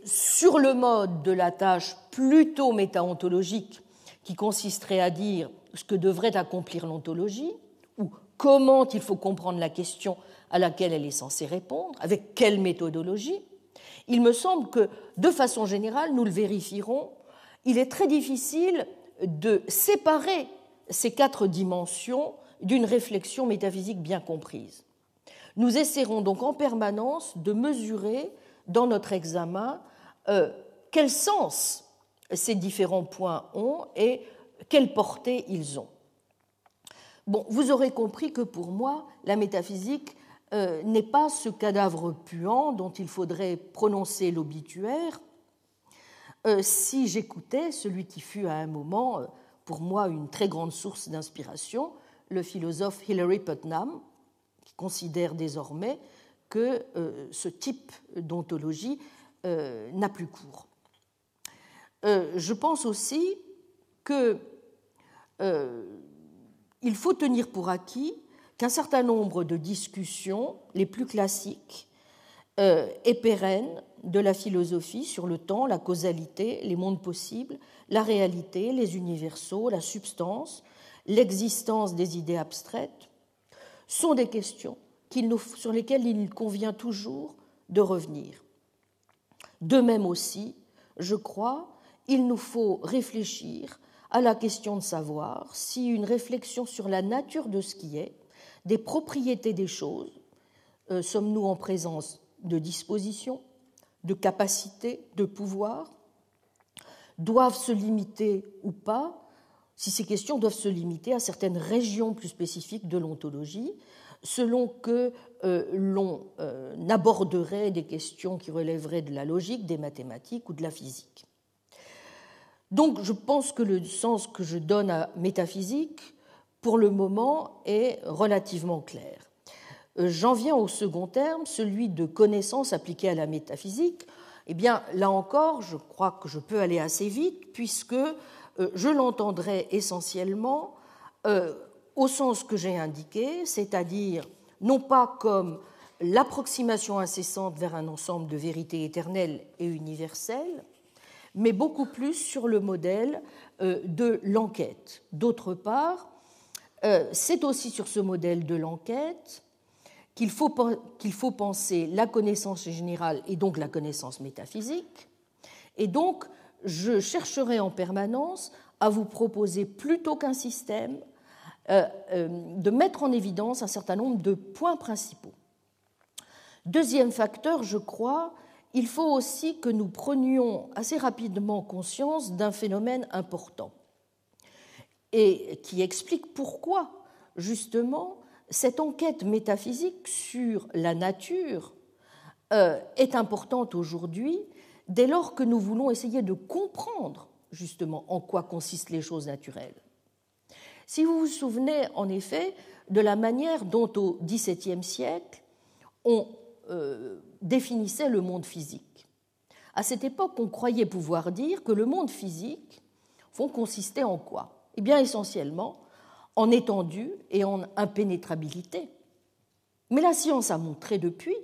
sur le mode de la tâche plutôt métaontologique qui consisterait à dire ce que devrait accomplir l'ontologie ou comment il faut comprendre la question à laquelle elle est censée répondre, avec quelle méthodologie, il me semble que, de façon générale, nous le vérifierons, il est très difficile de séparer ces 4 dimensions d'une réflexion métaphysique bien comprise. Nous essaierons donc en permanence de mesurer dans notre examen quel sens ces différents points ont et quelle portée ils ont. Bon, vous aurez compris que pour moi, la métaphysique n'est pas ce cadavre puant dont il faudrait prononcer l'obituaire si j'écoutais celui qui fut à un moment, pour moi, une très grande source d'inspiration, le philosophe Hilary Putnam, qui considère désormais que ce type d'ontologie n'a plus cours. Je pense aussi qu'il faut tenir pour acquis qu'un certain nombre de discussions les plus classiques et pérennes de la philosophie sur le temps, la causalité, les mondes possibles, la réalité, les universaux, la substance, l'existence des idées abstraites, sont des questions sur lesquelles il convient toujours de revenir. De même aussi, je crois, il nous faut réfléchir à la question de savoir si une réflexion sur la nature de ce qui est, des propriétés des choses, sommes-nous en présence de dispositions, de capacités, de pouvoir, doivent se limiter ou pas, si ces questions doivent se limiter à certaines régions plus spécifiques de l'ontologie, selon que l'on aborderait des questions qui relèveraient de la logique, des mathématiques ou de la physique. Donc je pense que le sens que je donne à métaphysique, pour le moment, est relativement clair. J'en viens au second terme, celui de connaissance appliquée à la métaphysique. Eh bien, là encore, je crois que je peux aller assez vite, puisque je l'entendrai essentiellement au sens que j'ai indiqué, c'est-à-dire non pas comme l'approximation incessante vers un ensemble de vérités éternelles et universelles, mais beaucoup plus sur le modèle de l'enquête. D'autre part, c'est aussi sur ce modèle de l'enquête qu'il faut penser la connaissance générale et donc la connaissance métaphysique. Et donc, je chercherai en permanence à vous proposer, plutôt qu'un système, de mettre en évidence un certain nombre de points principaux. Deuxième facteur, je crois, il faut aussi que nous prenions assez rapidement conscience d'un phénomène important et qui explique pourquoi, justement, cette enquête métaphysique sur la nature est importante aujourd'hui, dès lors que nous voulons essayer de comprendre, justement, en quoi consistent les choses naturelles. Si vous vous souvenez, en effet, de la manière dont, au XVIIe siècle, on définissait le monde physique. À cette époque, on croyait pouvoir dire que le monde physique consistait en quoi? Eh bien, essentiellement, en étendue et en impénétrabilité. Mais la science a montré depuis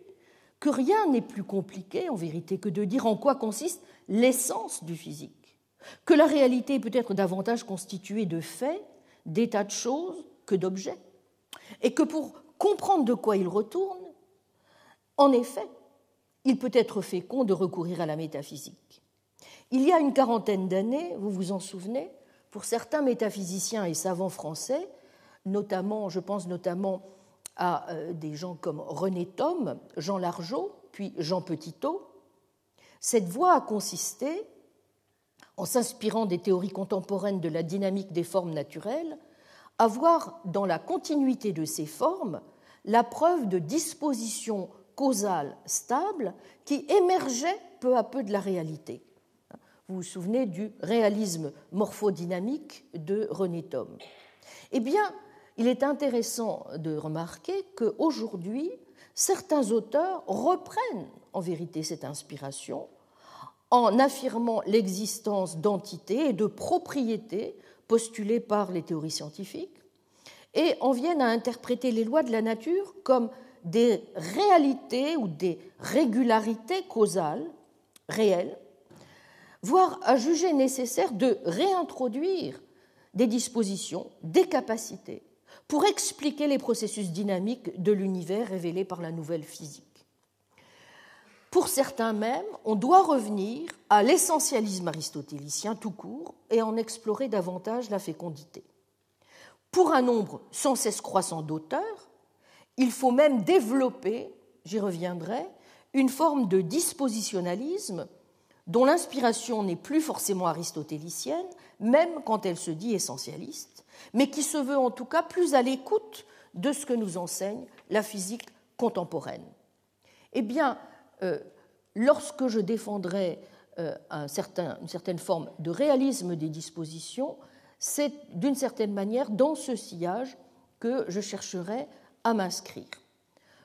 que rien n'est plus compliqué, en vérité, que de dire en quoi consiste l'essence du physique, que la réalité peut être davantage constituée de faits, d'états de choses que d'objets, et que pour comprendre de quoi il retourne, en effet, il peut être fécond de recourir à la métaphysique. Il y a une quarantaine d'années, vous vous en souvenez, pour certains métaphysiciens et savants français, notamment, je pense notamment à des gens comme René Thom, Jean Largeau, puis Jean Petitot, cette voie a consisté, en s'inspirant des théories contemporaines de la dynamique des formes naturelles, à voir dans la continuité de ces formes la preuve de dispositions causales stables qui émergeaient peu à peu de la réalité. Vous vous souvenez du réalisme morphodynamique de René Thom. Eh bien, il est intéressant de remarquer qu'aujourd'hui, certains auteurs reprennent en vérité cette inspiration en affirmant l'existence d'entités et de propriétés postulées par les théories scientifiques et en viennent à interpréter les lois de la nature comme des réalités ou des régularités causales réelles, voire à juger nécessaire de réintroduire des dispositions, des capacités, pour expliquer les processus dynamiques de l'univers révélés par la nouvelle physique. Pour certains même, on doit revenir à l'essentialisme aristotélicien tout court et en explorer davantage la fécondité. Pour un nombre sans cesse croissant d'auteurs, il faut même développer, j'y reviendrai, une forme de dispositionnalisme dont l'inspiration n'est plus forcément aristotélicienne, même quand elle se dit essentialiste, mais qui se veut en tout cas plus à l'écoute de ce que nous enseigne la physique contemporaine. Eh bien, lorsque je défendrai une certaine forme de réalisme des dispositions, c'est d'une certaine manière dans ce sillage que je chercherai à m'inscrire.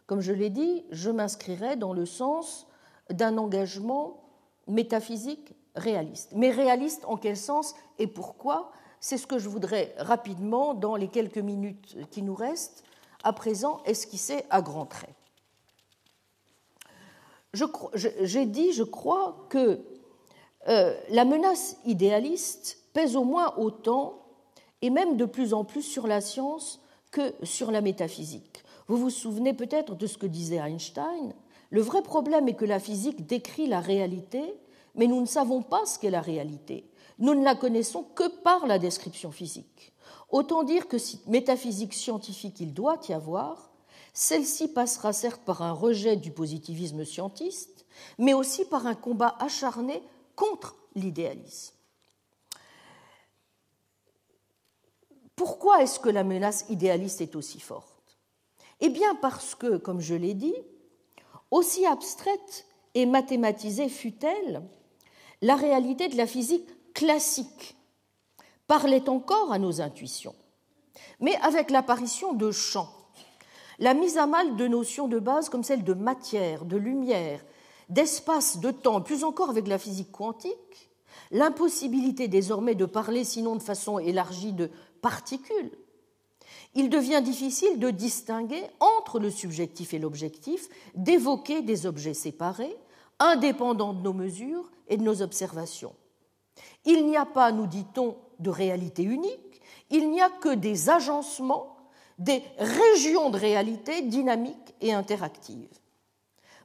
Comme je l'ai dit, je m'inscrirai dans le sens d'un engagement métaphysique réaliste. Mais réaliste en quel sens et pourquoi? C'est ce que je voudrais rapidement, dans les quelques minutes qui nous restent, à présent esquisser à grands traits. J'ai dit, je crois, que la menace idéaliste pèse au moins autant, et même de plus en plus sur la science que sur la métaphysique. Vous vous souvenez peut-être de ce que disait Einstein. Le vrai problème est que la physique décrit la réalité, mais nous ne savons pas ce qu'est la réalité. Nous ne la connaissons que par la description physique. Autant dire que si métaphysique scientifique il doit y avoir, celle-ci passera certes par un rejet du positivisme scientiste, mais aussi par un combat acharné contre l'idéalisme. Pourquoi est-ce que la menace idéaliste est aussi forte? Eh bien parce que, comme je l'ai dit, aussi abstraite et mathématisée fut-elle, la réalité de la physique classique parlait encore à nos intuitions. Mais avec l'apparition de champs, la mise à mal de notions de base comme celles de matière, de lumière, d'espace, de temps, plus encore avec la physique quantique, l'impossibilité désormais de parler sinon de façon élargie de particules, il devient difficile de distinguer entre le subjectif et l'objectif, d'évoquer des objets séparés, indépendants de nos mesures et de nos observations. Il n'y a pas, nous dit-on, de réalité unique, il n'y a que des agencements, des régions de réalité dynamiques et interactives.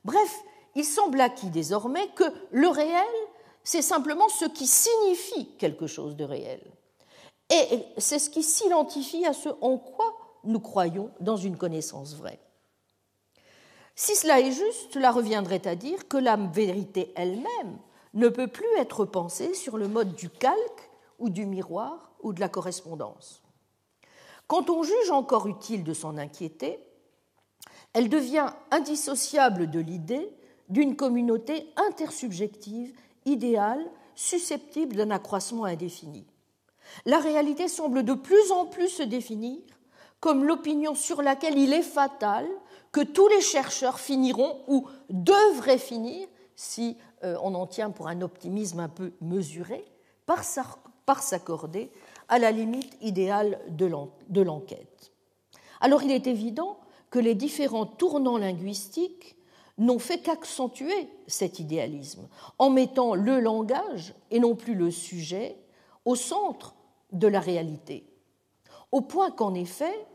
Bref, il semble acquis désormais que le réel, c'est simplement ce qui signifie quelque chose de réel. Et c'est ce qui s'identifie à ce en quoi nous croyons dans une connaissance vraie. Si cela est juste, cela reviendrait à dire que la vérité elle-même ne peut plus être pensée sur le mode du calque ou du miroir ou de la correspondance. Quand on juge encore utile de s'en inquiéter, elle devient indissociable de l'idée d'une communauté intersubjective, idéale, susceptible d'un accroissement indéfini. La réalité semble de plus en plus se définir comme l'opinion sur laquelle il est fatal que tous les chercheurs finiront ou devraient finir, si on en tient pour un optimisme un peu mesuré, par s'accorder à la limite idéale de l'enquête. Alors il est évident que les différents tournants linguistiques n'ont fait qu'accentuer cet idéalisme, en mettant le langage, et non plus le sujet, au centre de la réalité, au point qu'en effet,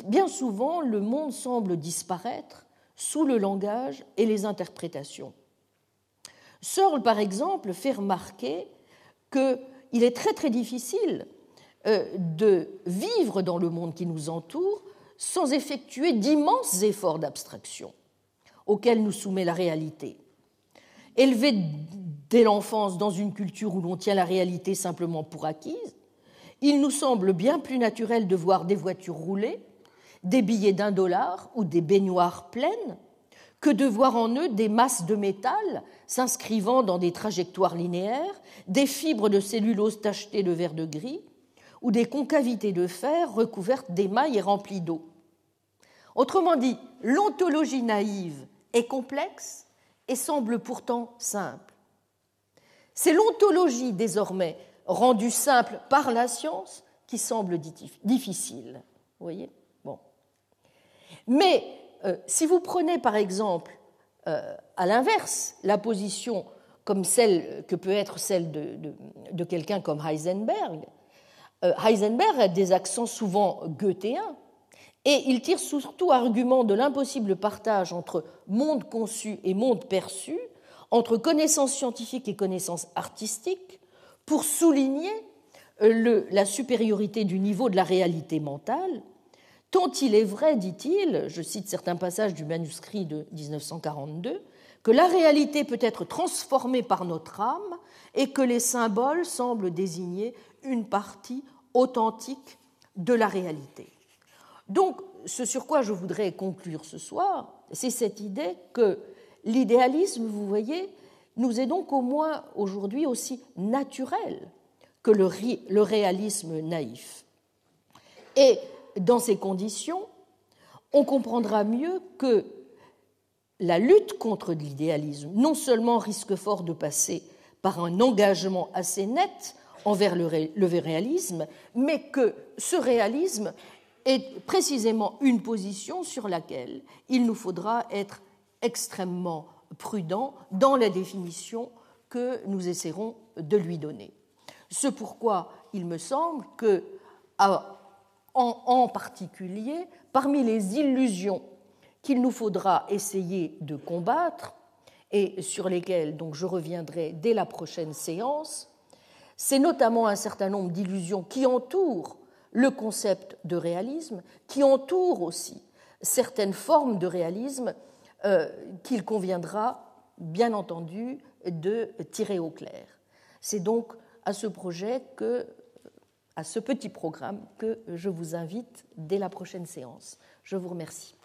bien souvent, le monde semble disparaître sous le langage et les interprétations. Searle, par exemple, fait remarquer qu'il est très très difficile de vivre dans le monde qui nous entoure sans effectuer d'immenses efforts d'abstraction auxquels nous soumet la réalité. Élevé dès l'enfance dans une culture où l'on tient la réalité simplement pour acquise, il nous semble bien plus naturel de voir des voitures rouler, des billets d'$1 ou des baignoires pleines, que de voir en eux des masses de métal s'inscrivant dans des trajectoires linéaires, des fibres de cellulose tachetées de vert de gris, ou des concavités de fer recouvertes d'émail et remplies d'eau. Autrement dit, l'ontologie naïve est complexe et semble pourtant simple. C'est l'ontologie désormais rendue simple par la science qui semble difficile. Vous voyez ? Bon. Mais si vous prenez par exemple à l'inverse la position comme celle que peut être celle de quelqu'un comme Heisenberg, Heisenberg a des accents souvent goethéens et il tire surtout argument de l'impossible partage entre monde conçu et monde perçu, entre connaissances scientifiques et connaissances artistiques, pour souligner la supériorité du niveau de la réalité mentale, tant il est vrai, dit-il, je cite certains passages du manuscrit de 1942, que la réalité peut être transformée par notre âme et que les symboles semblent désigner une partie authentique de la réalité. Donc, ce sur quoi je voudrais conclure ce soir, c'est cette idée que l'idéalisme, vous voyez, nous est donc au moins aujourd'hui aussi naturel que le réalisme naïf. Et dans ces conditions, on comprendra mieux que la lutte contre l'idéalisme non seulement risque fort de passer par un engagement assez net envers le réalisme, mais que ce réalisme est précisément une position sur laquelle il nous faudra être extrêmement prudent dans la définition que nous essaierons de lui donner. Ce pourquoi il me semble que, en particulier, parmi les illusions qu'il nous faudra essayer de combattre, et sur lesquelles donc, je reviendrai dès la prochaine séance, c'est notamment un certain nombre d'illusions qui entourent le concept de réalisme, qui entourent aussi certaines formes de réalisme qu'il conviendra, bien entendu, de tirer au clair. C'est donc à ce projet que à ce petit programme que je vous invite dès la prochaine séance. Je vous remercie.